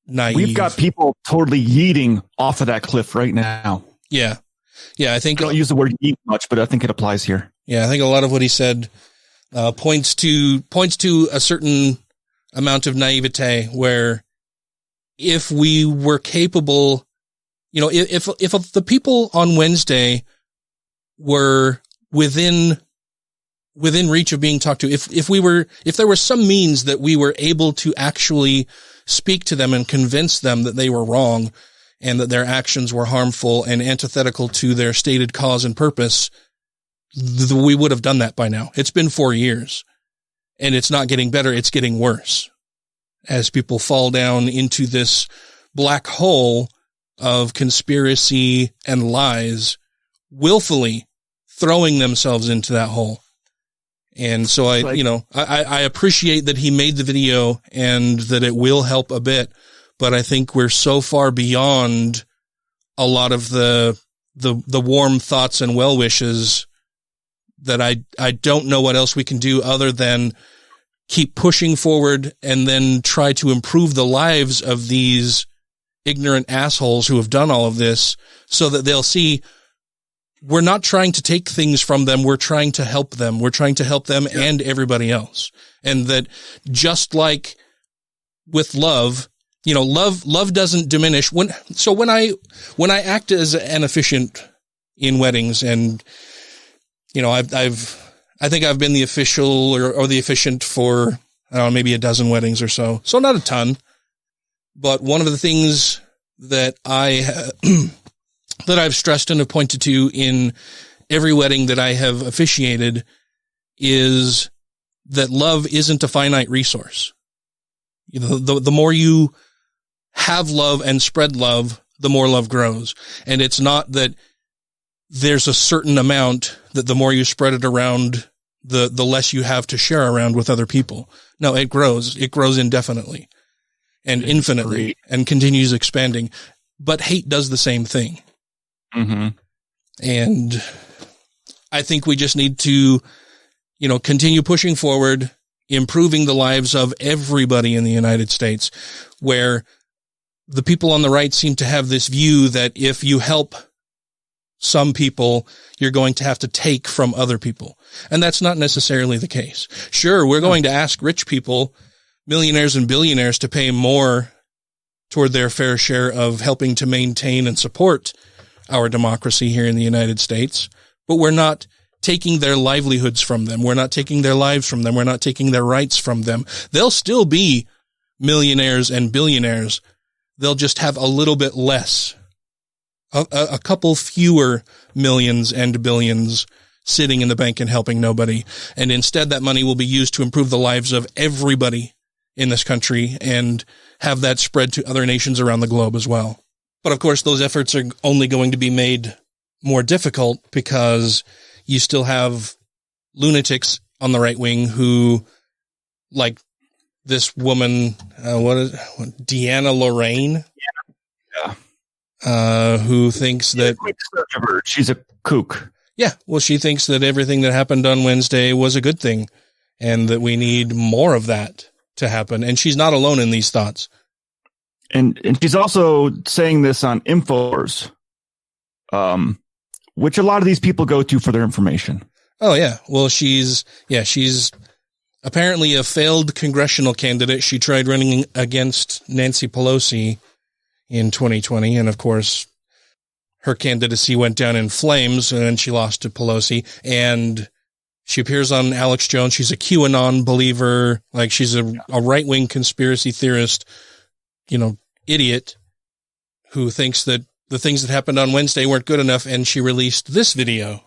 naive. We've got people totally yeeting off of that cliff right now. Yeah. Yeah. I think I don't use the word yeet much, but I think it applies here. Yeah. I think a lot of what he said, points to a certain amount of naivete where if we were capable, if the people on Wednesday were within reach of being talked to, if there was some means that we were able to actually speak to them and convince them that they were wrong and that their actions were harmful and antithetical to their stated cause and purpose, we would have done that by now. It's been 4 years and it's not getting better. It's getting worse as people fall down into this black hole of conspiracy and lies, willfully throwing themselves into that hole. And so I appreciate that he made the video and that it will help a bit, but I think we're so far beyond a lot of the warm thoughts and well wishes that I don't know what else we can do other than keep pushing forward and then try to improve the lives of these ignorant assholes who have done all of this so that they'll see we're not trying to take things from them. We're trying to help them. We're trying to help them and everybody else. And that just like with love, love doesn't diminish when I act as an officiant in weddings and, I think I've been the official or the officiant for, I don't know, maybe a dozen weddings or so. So not a ton, but one of the things that that I've stressed and have pointed to in every wedding that I have officiated is that love isn't a finite resource. The more you have love and spread love, the more love grows. And it's not that there's a certain amount that the more you spread it around, the less you have to share around with other people. No, it grows. It grows indefinitely and infinitely and continues expanding. But hate does the same thing. Mm-hmm. And I think we just need to, continue pushing forward, improving the lives of everybody in the United States, where the people on the right seem to have this view that if you help some people, you're going to have to take from other people. And that's not necessarily the case. Sure, we're going to ask rich people, millionaires and billionaires, to pay more toward their fair share of helping to maintain and support our democracy here in the United States, but we're not taking their livelihoods from them. We're not taking their lives from them. We're not taking their rights from them. They'll still be millionaires and billionaires. They'll just have a little bit less, a couple fewer millions and billions sitting in the bank and helping nobody. And instead, that money will be used to improve the lives of everybody in this country and have that spread to other nations around the globe as well. But of course, those efforts are only going to be made more difficult because you still have lunatics on the right wing who, like this woman, Deanna Lorraine? Yeah. Who thinks that she's a kook. Yeah. Well, she thinks that everything that happened on Wednesday was a good thing and that we need more of that to happen. And she's not alone in these thoughts. And she's also saying this on Infowars, which a lot of these people go to for their information. Oh, yeah. Well, she's apparently a failed congressional candidate. She tried running against Nancy Pelosi in 2020. And of course, her candidacy went down in flames and then she lost to Pelosi. And she appears on Alex Jones. She's a QAnon believer. Like she's a right-wing conspiracy theorist, idiot who thinks that the things that happened on Wednesday weren't good enough, and she released this video.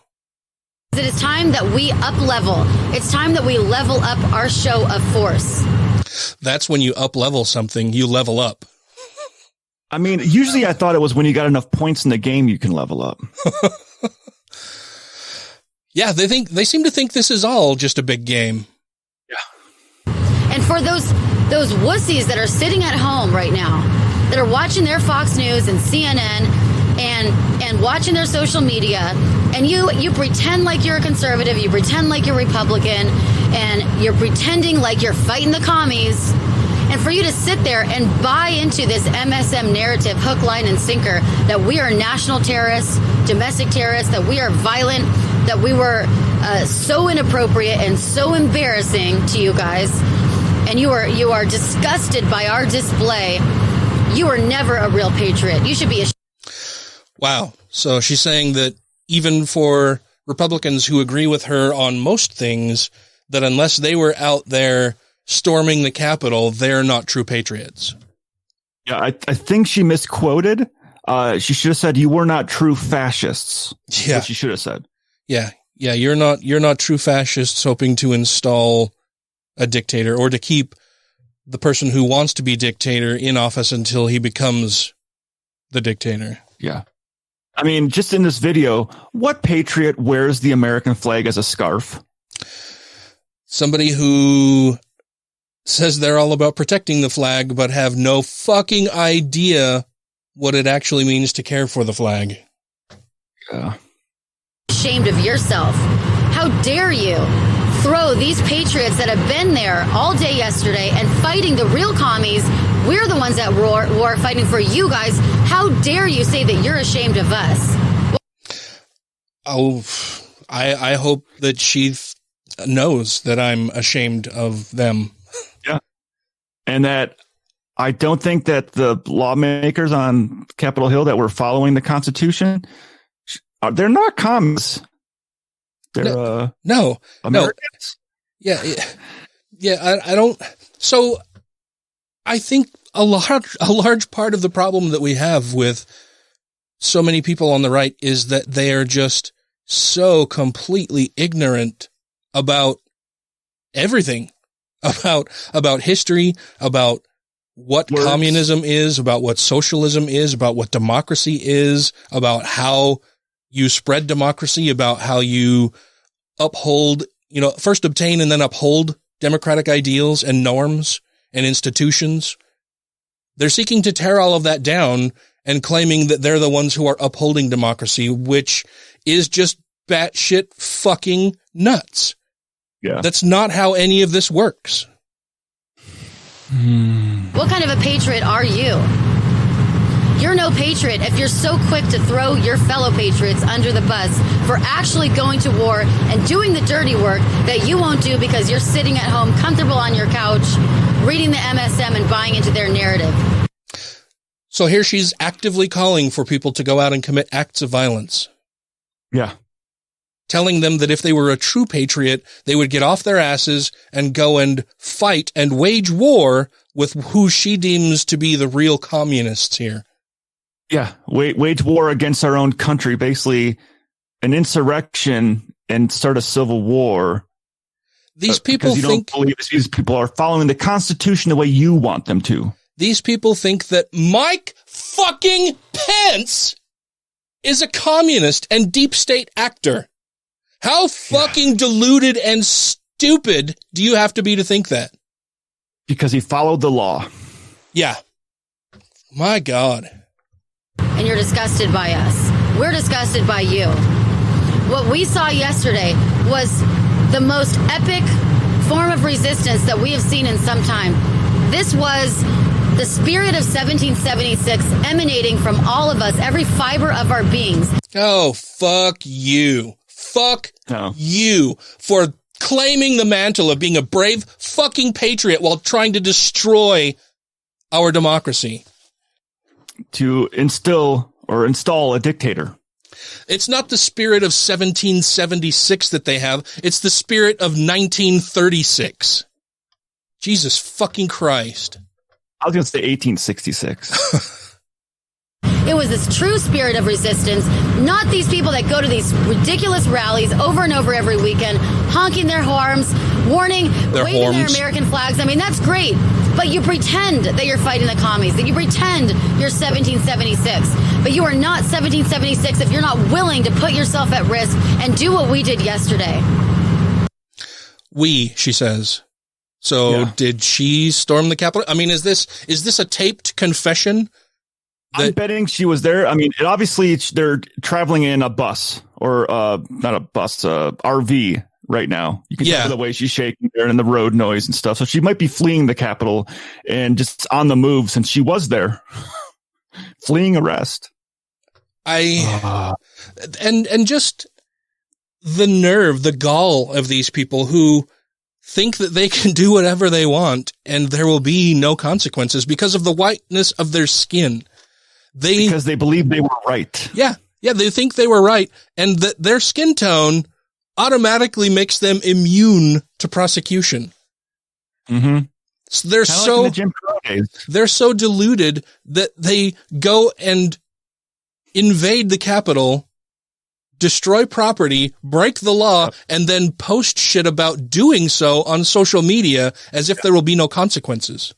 It is time that we up-level. It's time that we level up our show of force. That's when you up-level something, you level up. I mean, usually I thought it was when you got enough points in the game you can level up. Yeah, they seem to think this is all just a big game. Yeah. And for those wussies that are sitting at home right now, that are watching their Fox News and CNN and watching their social media, and you pretend like you're a conservative, you pretend like you're Republican, and you're pretending like you're fighting the commies, and for you to sit there and buy into this MSM narrative, hook, line, and sinker, that we are national terrorists, domestic terrorists, that we are violent, that we were so inappropriate and so embarrassing to you guys, and you are disgusted by our display. You are never a real patriot. You should be ashamed. Wow. So she's saying that even for Republicans who agree with her on most things, that unless they were out there storming the Capitol, they're not true patriots. Yeah, I think she misquoted. She should have said, "You were not true fascists." Yeah, what she should have said. Yeah. You're not true fascists hoping to install a dictator or to keep the person who wants to be dictator in office until he becomes the dictator. Yeah. I mean, just in this video, what patriot wears the American flag as a scarf? somebody who says they're all about protecting the flag, but have no fucking idea what it actually means to care for the flag. Yeah. Ashamed of yourself. How dare you throw these patriots that have been there all day yesterday and fighting the real commies? We're the ones at war fighting for you guys. How dare you say that you're ashamed of us? Oh, I hope that she knows that I'm ashamed of them. Yeah. And that I don't think that the lawmakers on Capitol Hill that were following the Constitution, they're not commies. They're no Americans. Yeah. I don't. So I think a large part of the problem that we have with so many people on the right is that they are just so completely ignorant about everything, about history, about what communism is, about what socialism is, about what democracy is, about how you spread democracy, about how you uphold, first obtain and then uphold democratic ideals and norms and institutions. They're seeking to tear all of that down and claiming that they're the ones who are upholding democracy, which is just batshit fucking nuts. Yeah. That's not how any of this works. What kind of a patriot are you? You're no patriot if you're so quick to throw your fellow patriots under the bus for actually going to war and doing the dirty work that you won't do because you're sitting at home comfortable on your couch, reading the MSM and buying into their narrative. So here she's actively calling for people to go out and commit acts of violence. Yeah. Telling them that if they were a true patriot, they would get off their asses and go and fight and wage war with who she deems to be the real communists here. Yeah. Wage war against our own country, basically an insurrection and start a civil war. These people don't believe these people are following the Constitution the way you want them to. These people think that Mike fucking Pence is a communist and deep state actor. How fucking deluded and stupid do you have to be to think that? Because he followed the law. Yeah. My God. And you're disgusted by us. We're disgusted by you. What we saw yesterday was the most epic form of resistance that we have seen in some time. This was the spirit of 1776 emanating from all of us, every fiber of our beings. Oh, fuck you. Fuck you for claiming the mantle of being a brave fucking patriot while trying to destroy our democracy. To instill or install a dictator. It's not the spirit of 1776 that they have. It's the spirit of 1936. Jesus fucking Christ. I was going to say 1866. It was this true spirit of resistance, not these people that go to these ridiculous rallies over and over every weekend, honking their horns, waving their American flags. I mean, that's great. But you pretend that you're fighting the commies, that you pretend you're 1776. But you are not 1776 if you're not willing to put yourself at risk and do what we did yesterday. We, she says. So did she storm the Capitol? I mean, is this a taped confession? I'm betting she was there. I mean, obviously they're traveling in a bus or not a bus, RV right now. You can tell the way she's shaking there and the road noise and stuff. So she might be fleeing the Capitol and just on the move since she was there, fleeing arrest. And just the nerve, the gall of these people who think that they can do whatever they want and there will be no consequences because of the whiteness of their skin. Because they believe they were right. Yeah. Yeah. They think they were right. And that their skin tone automatically makes them immune to prosecution. Mm-hmm. So they're so deluded that they go and invade the Capitol, destroy property, break the law, and then post shit about doing so on social media as if there will be no consequences.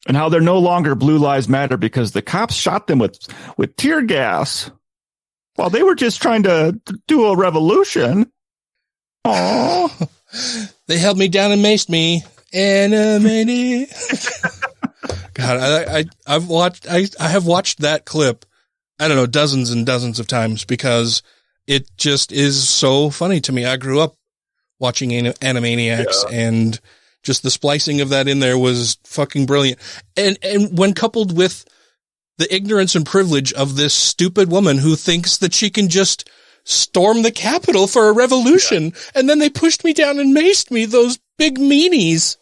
And how they're no longer Blue Lives Matter because the cops shot them with tear gas while they were just trying to do a revolution. Oh, They held me down and maced me. Animated. God, I have watched that clip, I don't know, dozens and dozens of times because it just is so funny to me. I grew up watching Animaniacs, and just the splicing of that in there was fucking brilliant. And when coupled with the ignorance and privilege of this stupid woman who thinks that she can just storm the Capitol for a revolution, and then they pushed me down and maced me, those big meanies.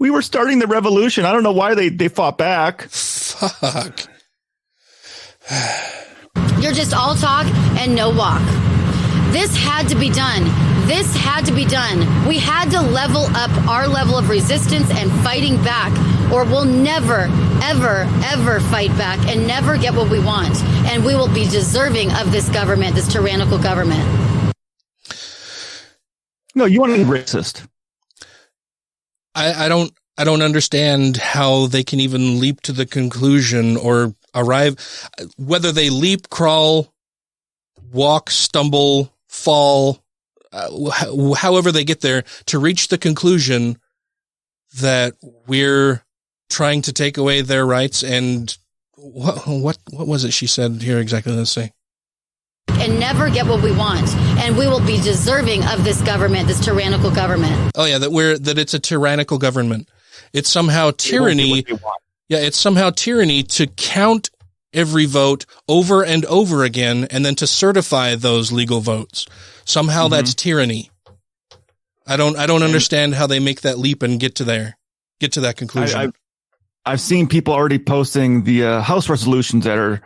We were starting the revolution. I don't know why they fought back. Fuck. You're just all talk and no walk. This had to be done. This had to be done. We had to level up our level of resistance and fighting back, or we'll never, ever, ever fight back and never get what we want. And we will be deserving of this government, this tyrannical government. No, you want to be racist. I don't understand how they can even leap to the conclusion or arrive, whether they leap, crawl, walk, stumble, fall, however they get there, to reach the conclusion that we're trying to take away their rights. And what was it she said here exactly? Let's see. And never get what we want. And we will be deserving of this government, this tyrannical government. Oh yeah, that it's a tyrannical government. It's somehow tyranny. Yeah, it's somehow tyranny to count every vote over and over again and then to certify those legal votes. Somehow that's tyranny. I don't understand how they make that leap and get to that conclusion. I've seen people already posting the House resolutions that are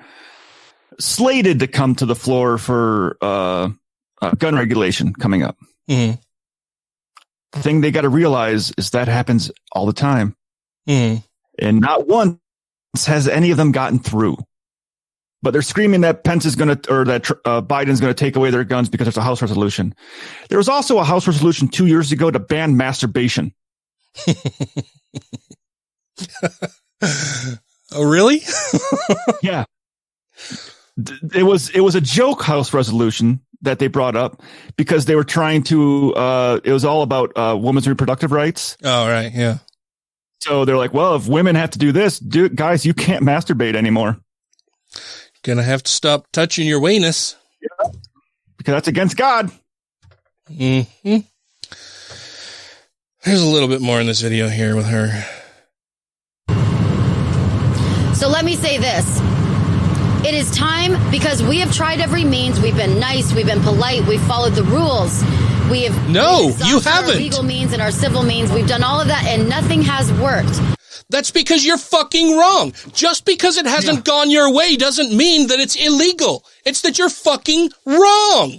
slated to come to the floor for gun regulation coming up. Mm-hmm. The thing they got to realize is that happens all the time. Mm-hmm. And not once has any of them gotten through. But they're screaming that Pence is going to, or that Biden's going to take away their guns because there's a House resolution. There was also a House resolution 2 years ago to ban masturbation. Oh, really? Yeah. It was a joke House resolution that they brought up because they were trying to, it was all about women's reproductive rights. Oh, right. Yeah. So they're like, well, if women have to do this, guys, you can't masturbate anymore. Gonna have to stop touching your weenus. Yeah. Because that's against God. Mm-hmm. There's a little bit more in this video here with her. So let me say this. It is time, because we have tried every means. We've been nice. We've been polite. We've followed the rules. We have you haven't. Our legal means and our civil means. We've done all of that, and nothing has worked. That's because you're fucking wrong. Just because it hasn't gone your way doesn't mean that it's illegal. It's that you're fucking wrong.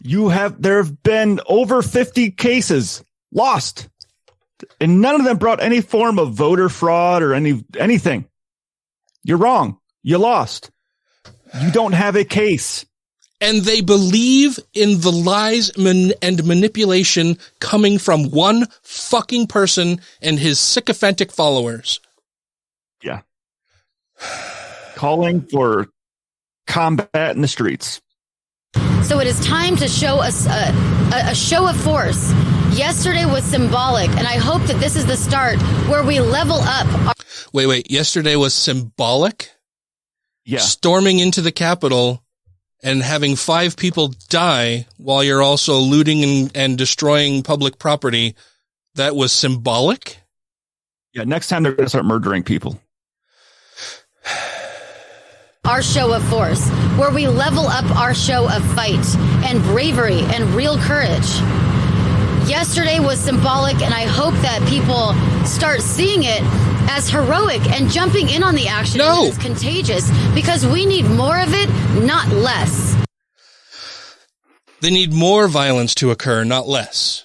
There have been over 50 cases lost, and none of them brought any form of voter fraud or anything. You're wrong. You lost. You don't have a case. And they believe in the lies and manipulation coming from one fucking person and his sycophantic followers. Yeah. Calling for combat in the streets. So it is time to show us a show of force. Yesterday was symbolic, and I hope that this is the start where we level up. Wait. Yesterday was symbolic? Yeah. Storming into the Capitol and having 5 people die while you're also looting and destroying public property, that was symbolic? Yeah, next time they're going to start murdering people. Our show of force, where we level up our show of fight and bravery and real courage. Yesterday was symbolic, and I hope that people start seeing it as heroic and jumping in on the action. No. It's contagious, because we need more of it, not less. They need more violence to occur, not less.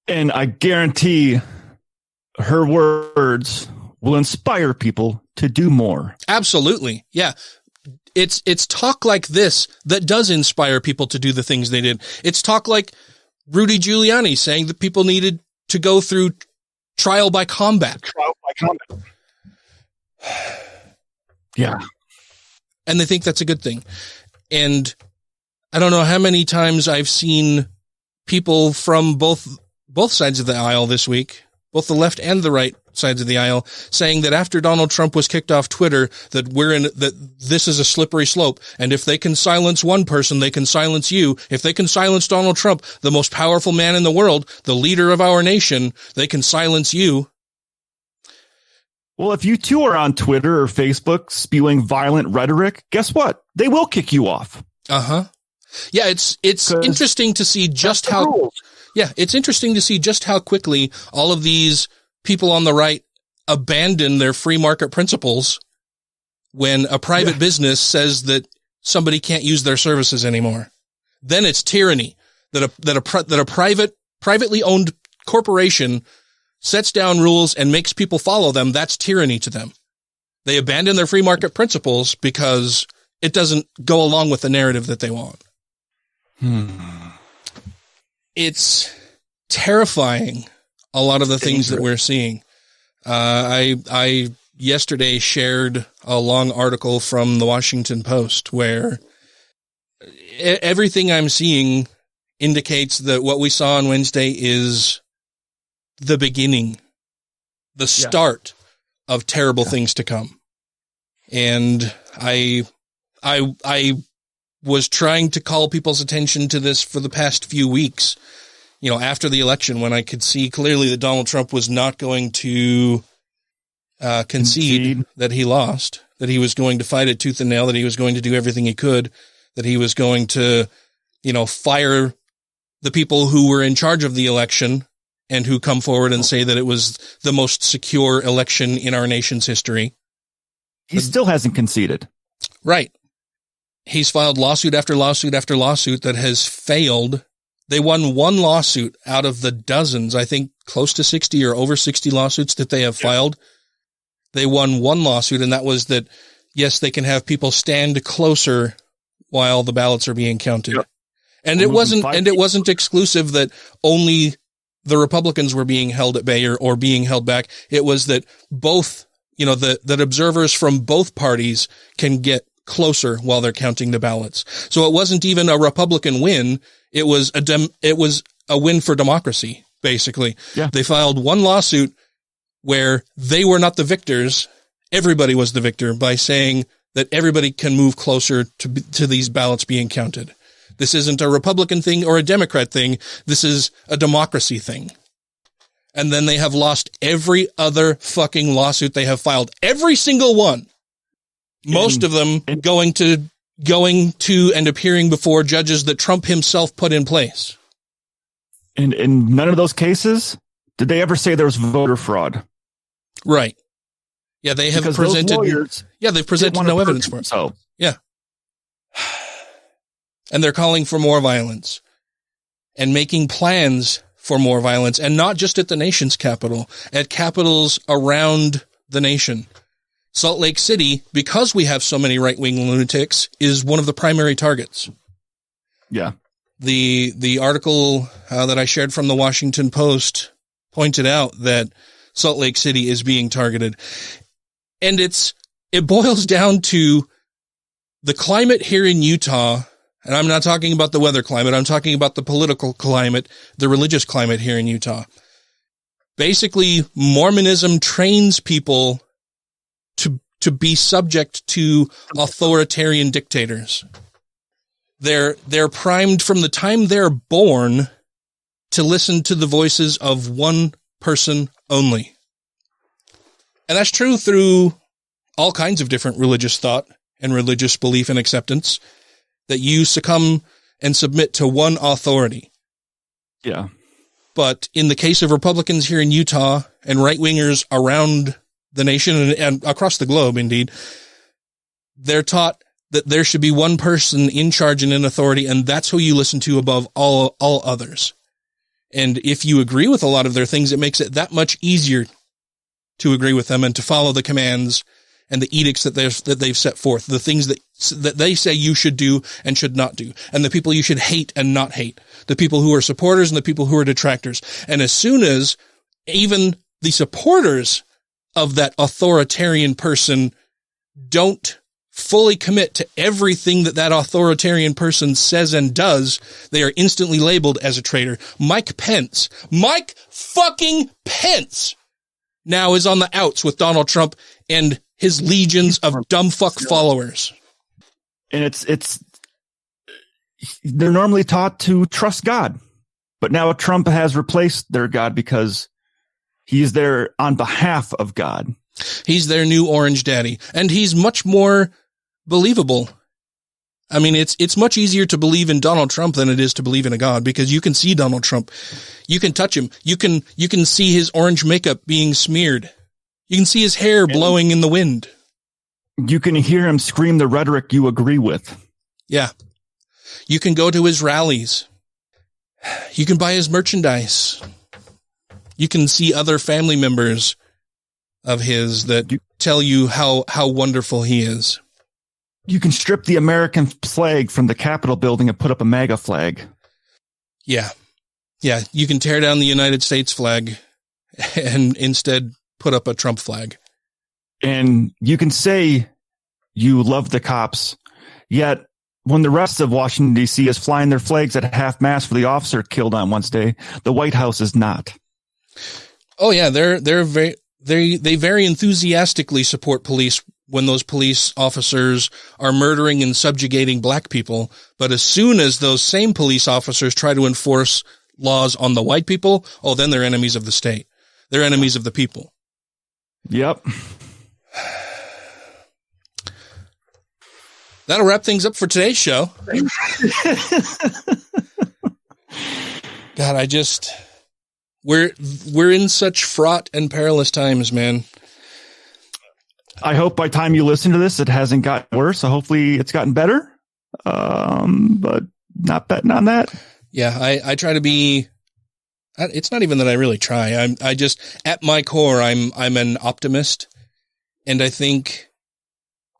And I guarantee her words will inspire people to do more. Absolutely. Yeah. It's talk like this that does inspire people to do the things they did. It's talk like Rudy Giuliani saying that people needed to go through trial by combat. Yeah. And they think that's a good thing. And I don't know how many times I've seen people from both sides of the aisle this week, both the left and the right sides of the aisle, saying that after Donald Trump was kicked off Twitter, that this is a slippery slope. And if they can silence one person, they can silence you. If they can silence Donald Trump, the most powerful man in the world, the leader of our nation, they can silence you. Well, if you two are on Twitter or Facebook spewing violent rhetoric, guess what? They will kick you off. Uh-huh. Yeah, it's interesting to see just how, it's interesting to see just how quickly all of these people on the right abandon their free market principles when a private business says that somebody can't use their services anymore. Then it's tyranny that a privately owned corporation sets down rules and makes people follow them. That's tyranny to them. They abandon their free market principles because it doesn't go along with the narrative that they want. It's terrifying, a lot of the things that we're seeing. I yesterday shared a long article from the Washington Post where everything I'm seeing indicates that what we saw on Wednesday is the beginning, the start of terrible things to come. And I was trying to call people's attention to this for the past few weeks, after the election, when I could see clearly that Donald Trump was not going to concede that he lost, that he was going to fight it tooth and nail, that he was going to do everything he could, that he was going to, fire the people who were in charge of the election and who come forward and say that it was the most secure election in our nation's history. He still hasn't conceded. Right. He's filed lawsuit after lawsuit after lawsuit that has failed. They won one lawsuit out of the dozens, I think close to 60 or over 60 lawsuits that they have filed. They won one lawsuit, and that was that, yes, they can have people stand closer while the ballots are being counted. Yep. And it wasn't exclusive that only the Republicans were being held at bay or being held back. It was that both, that observers from both parties can get closer while they're counting the ballots. So it wasn't even a Republican win. It was a win for democracy, basically. Yeah. They filed one lawsuit where they were not the victors. Everybody was the victor by saying that everybody can move closer to these ballots being counted. This isn't a Republican thing or a Democrat thing. This is a democracy thing. And then they have lost every other fucking lawsuit they have filed. Every single one. Most of them going to and appearing before judges that Trump himself put in place. And in none of those cases, did they ever say there was voter fraud? Right. Yeah, they have presented. They've presented no evidence for it. So yeah. And they're calling for more violence and making plans for more violence, and not just at the nation's capital, at capitals around the nation. Salt Lake City, because we have so many right-wing lunatics, is one of the primary targets. Yeah. The article that I shared from the Washington Post pointed out that Salt Lake City is being targeted. And it boils down to the climate here in Utah. And I'm not talking about the weather climate. I'm talking about the political climate, the religious climate here in Utah. Basically, Mormonism trains people to be subject to authoritarian dictators. They're primed from the time they're born to listen to the voices of one person only. And that's true through all kinds of different religious thought and religious belief and acceptance, that you succumb and submit to one authority. Yeah. But in the case of Republicans here in Utah and right-wingers around the nation and across the globe, indeed, they're taught that there should be one person in charge and in authority, and that's who you listen to above all others. And if you agree with a lot of their things, it makes it that much easier to agree with them and to follow the commands and the edicts that they've set forth, the things that they say you should do and should not do, and the people you should hate and not hate, the people who are supporters and the people who are detractors. And as soon as even the supporters of that authoritarian person don't fully commit to everything that authoritarian person says and does, they are instantly labeled as a traitor. Mike fucking Pence now is on the outs with Donald Trump and his legions of dumb fuck followers. And they're normally taught to trust God, but now Trump has replaced their God because he's there on behalf of God. He's their new orange daddy, and he's much more believable. I mean, it's much easier to believe in Donald Trump than it is to believe in a God, because you can see Donald Trump. You can touch him. You can see his orange makeup being smeared. You can see his hair blowing in the wind. You can hear him scream the rhetoric you agree with. Yeah. You can go to his rallies. You can buy his merchandise. You can see other family members of his that tell you how wonderful he is. You can strip the American flag from the Capitol building and put up a MAGA flag. Yeah. Yeah. You can tear down the United States flag and instead put up a Trump flag. And you can say you love the cops, yet when the rest of Washington, D.C. is flying their flags at half-mast for the officer killed on Wednesday, the White House is not. Oh, yeah. They very enthusiastically support police when those police officers are murdering and subjugating black people. But as soon as those same police officers try to enforce laws on the white people, then they're enemies of the state. They're enemies of the people. Yep. That'll wrap things up for today's show. God, we're in such fraught and perilous times, man. I hope by the time you listen to this, it hasn't gotten worse. So hopefully it's gotten better. But not betting on that. Yeah, I try to be. It's not even that I really try. I just, at my core, I'm an optimist, and I think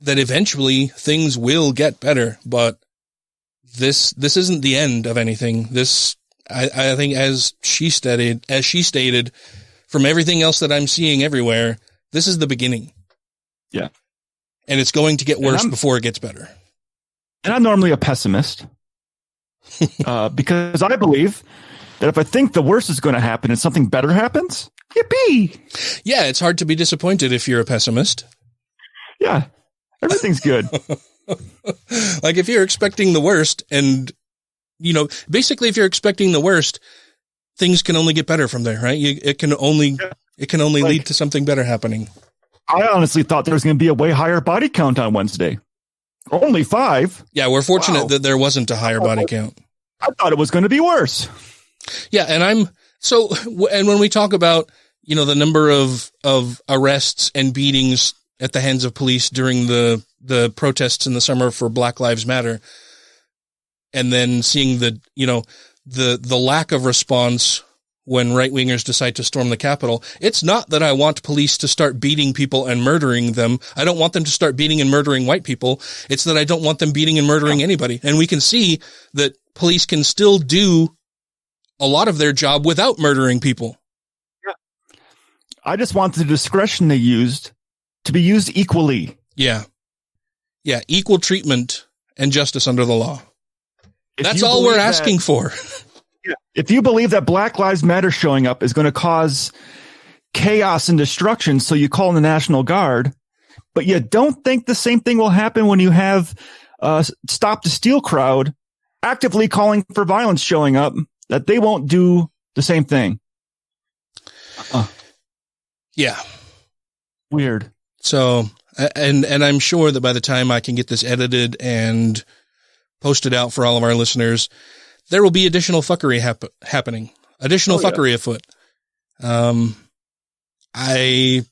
that eventually things will get better. But this isn't the end of anything. I think, as she stated, from everything else that I'm seeing everywhere, this is the beginning. Yeah. And it's going to get worse before it gets better. And I'm normally a pessimist because I believe that if I think the worst is going to happen and something better happens, yippee. Yeah, it's hard to be disappointed if you're a pessimist. Yeah, everything's good. Like if you're expecting the worst and, basically if you're expecting the worst, things can only get better from there, right? It can only lead to something better happening. I honestly thought there was going to be a way higher body count on Wednesday. Only 5. Yeah, we're fortunate that there wasn't a higher body count. I thought it was going to be worse. Yeah, and when we talk about, the number of arrests and beatings at the hands of police during the protests in the summer for Black Lives Matter, and then seeing the lack of response when right-wingers decide to storm the Capitol, it's not that I want police to start beating people and murdering them. I don't want them to start beating and murdering white people. It's that I don't want them beating and murdering anybody. And we can see that police can still do a lot of their job without murdering people. Yeah. I just want the discretion they used to be used equally. Yeah. Yeah. Equal treatment and justice under the law. That's all we're asking for. Yeah. If you believe that Black Lives Matter showing up is going to cause chaos and destruction, so you call in the National Guard, but you don't think the same thing will happen when you have Stop the Steal crowd actively calling for violence showing up, that they won't do the same thing. Yeah. Weird. So, and I'm sure that by the time I can get this edited and posted out for all of our listeners, there will be additional fuckery happening, additional fuckery afoot. I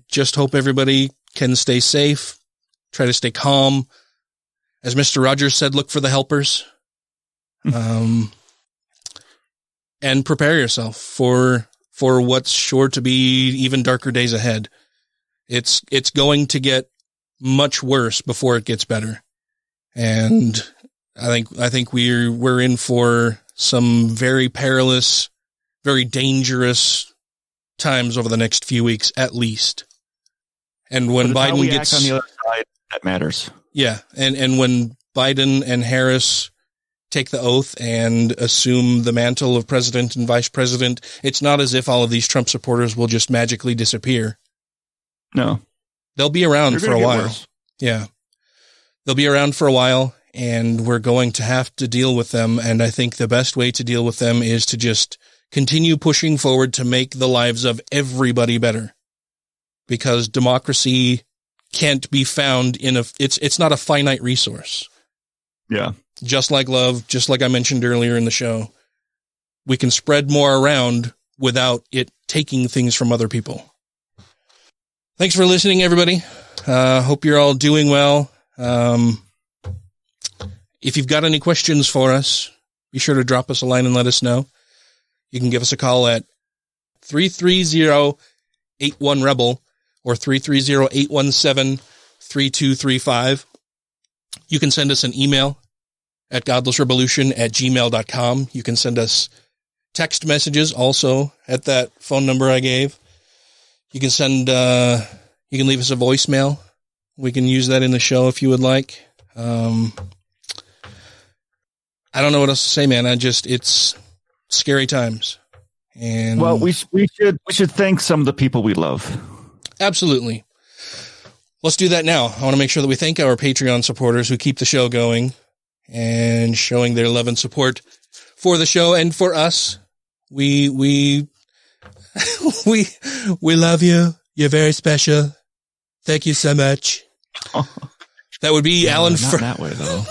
just hope everybody can stay safe, try to stay calm. As Mr. Rogers said, look for the helpers, and prepare yourself for what's sure to be even darker days ahead. It's going to get much worse before it gets better. And I think we're in for some very perilous, very dangerous times over the next few weeks, at least. And when Biden gets on the other side, that matters. Yeah. And when Biden and Harris take the oath and assume the mantle of president and vice president, it's not as if all of these Trump supporters will just magically disappear. No. They'll be around for a while. Worse. Yeah. They'll be around for a while, and we're going to have to deal with them. And I think the best way to deal with them is to just continue pushing forward to make the lives of everybody better. Because democracy can't be found it's not a finite resource. Yeah. Just like love, just like I mentioned earlier in the show, we can spread more around without it taking things from other people. Thanks for listening, everybody. Hope you're all doing well. If you've got any questions for us, be sure to drop us a line and let us know. You can give us a call at 330-81-REBEL or 330-817-3235. You can send us an email at godlessrevolution@gmail.com. You can send us text messages also at that phone number I gave. You can send, you can leave us a voicemail. We can use that in the show if you would like. I don't know what else to say, man. it's scary times. And well, we should thank some of the people we love. Absolutely. Let's do that now. I want to make sure that we thank our Patreon supporters who keep the show going and showing their love and support for the show and for us. We love you. You're very special. Thank you so much. That would be Alan Firth. Not that way, though.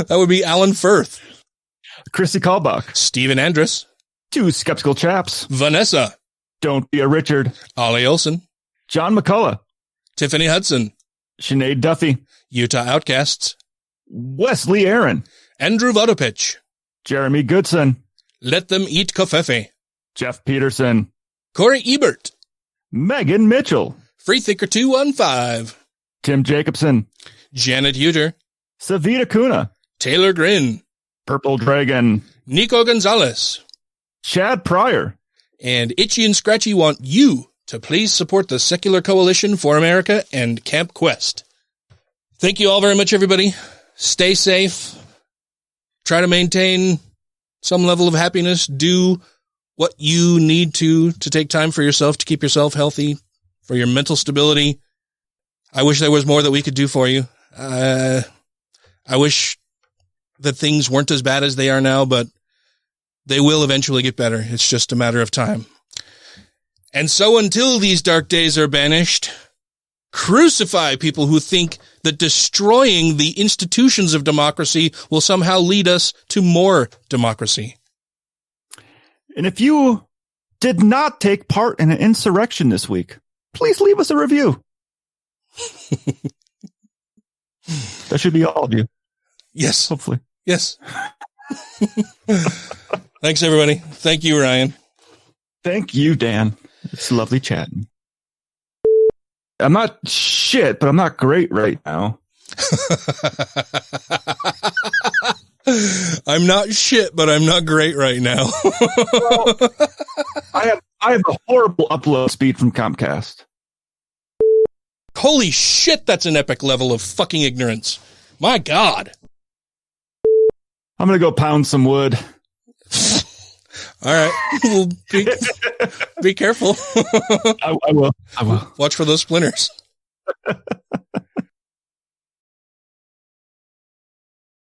That would be Alan Firth. Chrissy Kalbach. Stephen Andrus. Two skeptical chaps. Vanessa. Don't be a Richard. Ollie Olson. John McCullough. Tiffany Hudson. Sinead Duffy. Utah Outcasts. Wesley Aaron. Andrew Vodopich. Jeremy Goodson. Let Them Eat Kofefe. Jeff Peterson. Corey Ebert. Megan Mitchell. Freethinker 215. Tim Jacobson. Janet Huter. Savita Kuna. Taylor Grin. Purple Dragon. Nico Gonzalez. Chad Pryor. And Itchy and Scratchy want you to please support the Secular Coalition for America and Camp Quest. Thank you all very much, everybody. Stay safe. Try to maintain some level of happiness. Do what you need to take time for yourself, to keep yourself healthy, for your mental stability. I wish there was more that we could do for you. I wish that things weren't as bad as they are now, but they will eventually get better. It's just a matter of time. And so until these dark days are banished, crucify people who think that destroying the institutions of democracy will somehow lead us to more democracy. And if you did not take part in an insurrection this week, please leave us a review. That should be all of you. Yes. Hopefully. Yes. Thanks, everybody. Thank you, Ryan. Thank you, Dan. It's lovely chatting. I'm not shit, but I'm not great right now. I'm not shit, but I'm not great right now. Well, I have a horrible upload speed from Comcast. Holy shit, that's an epic level of fucking ignorance. My God. I'm going to go pound some wood. All right. Well, be careful. I will. Watch for those splinters.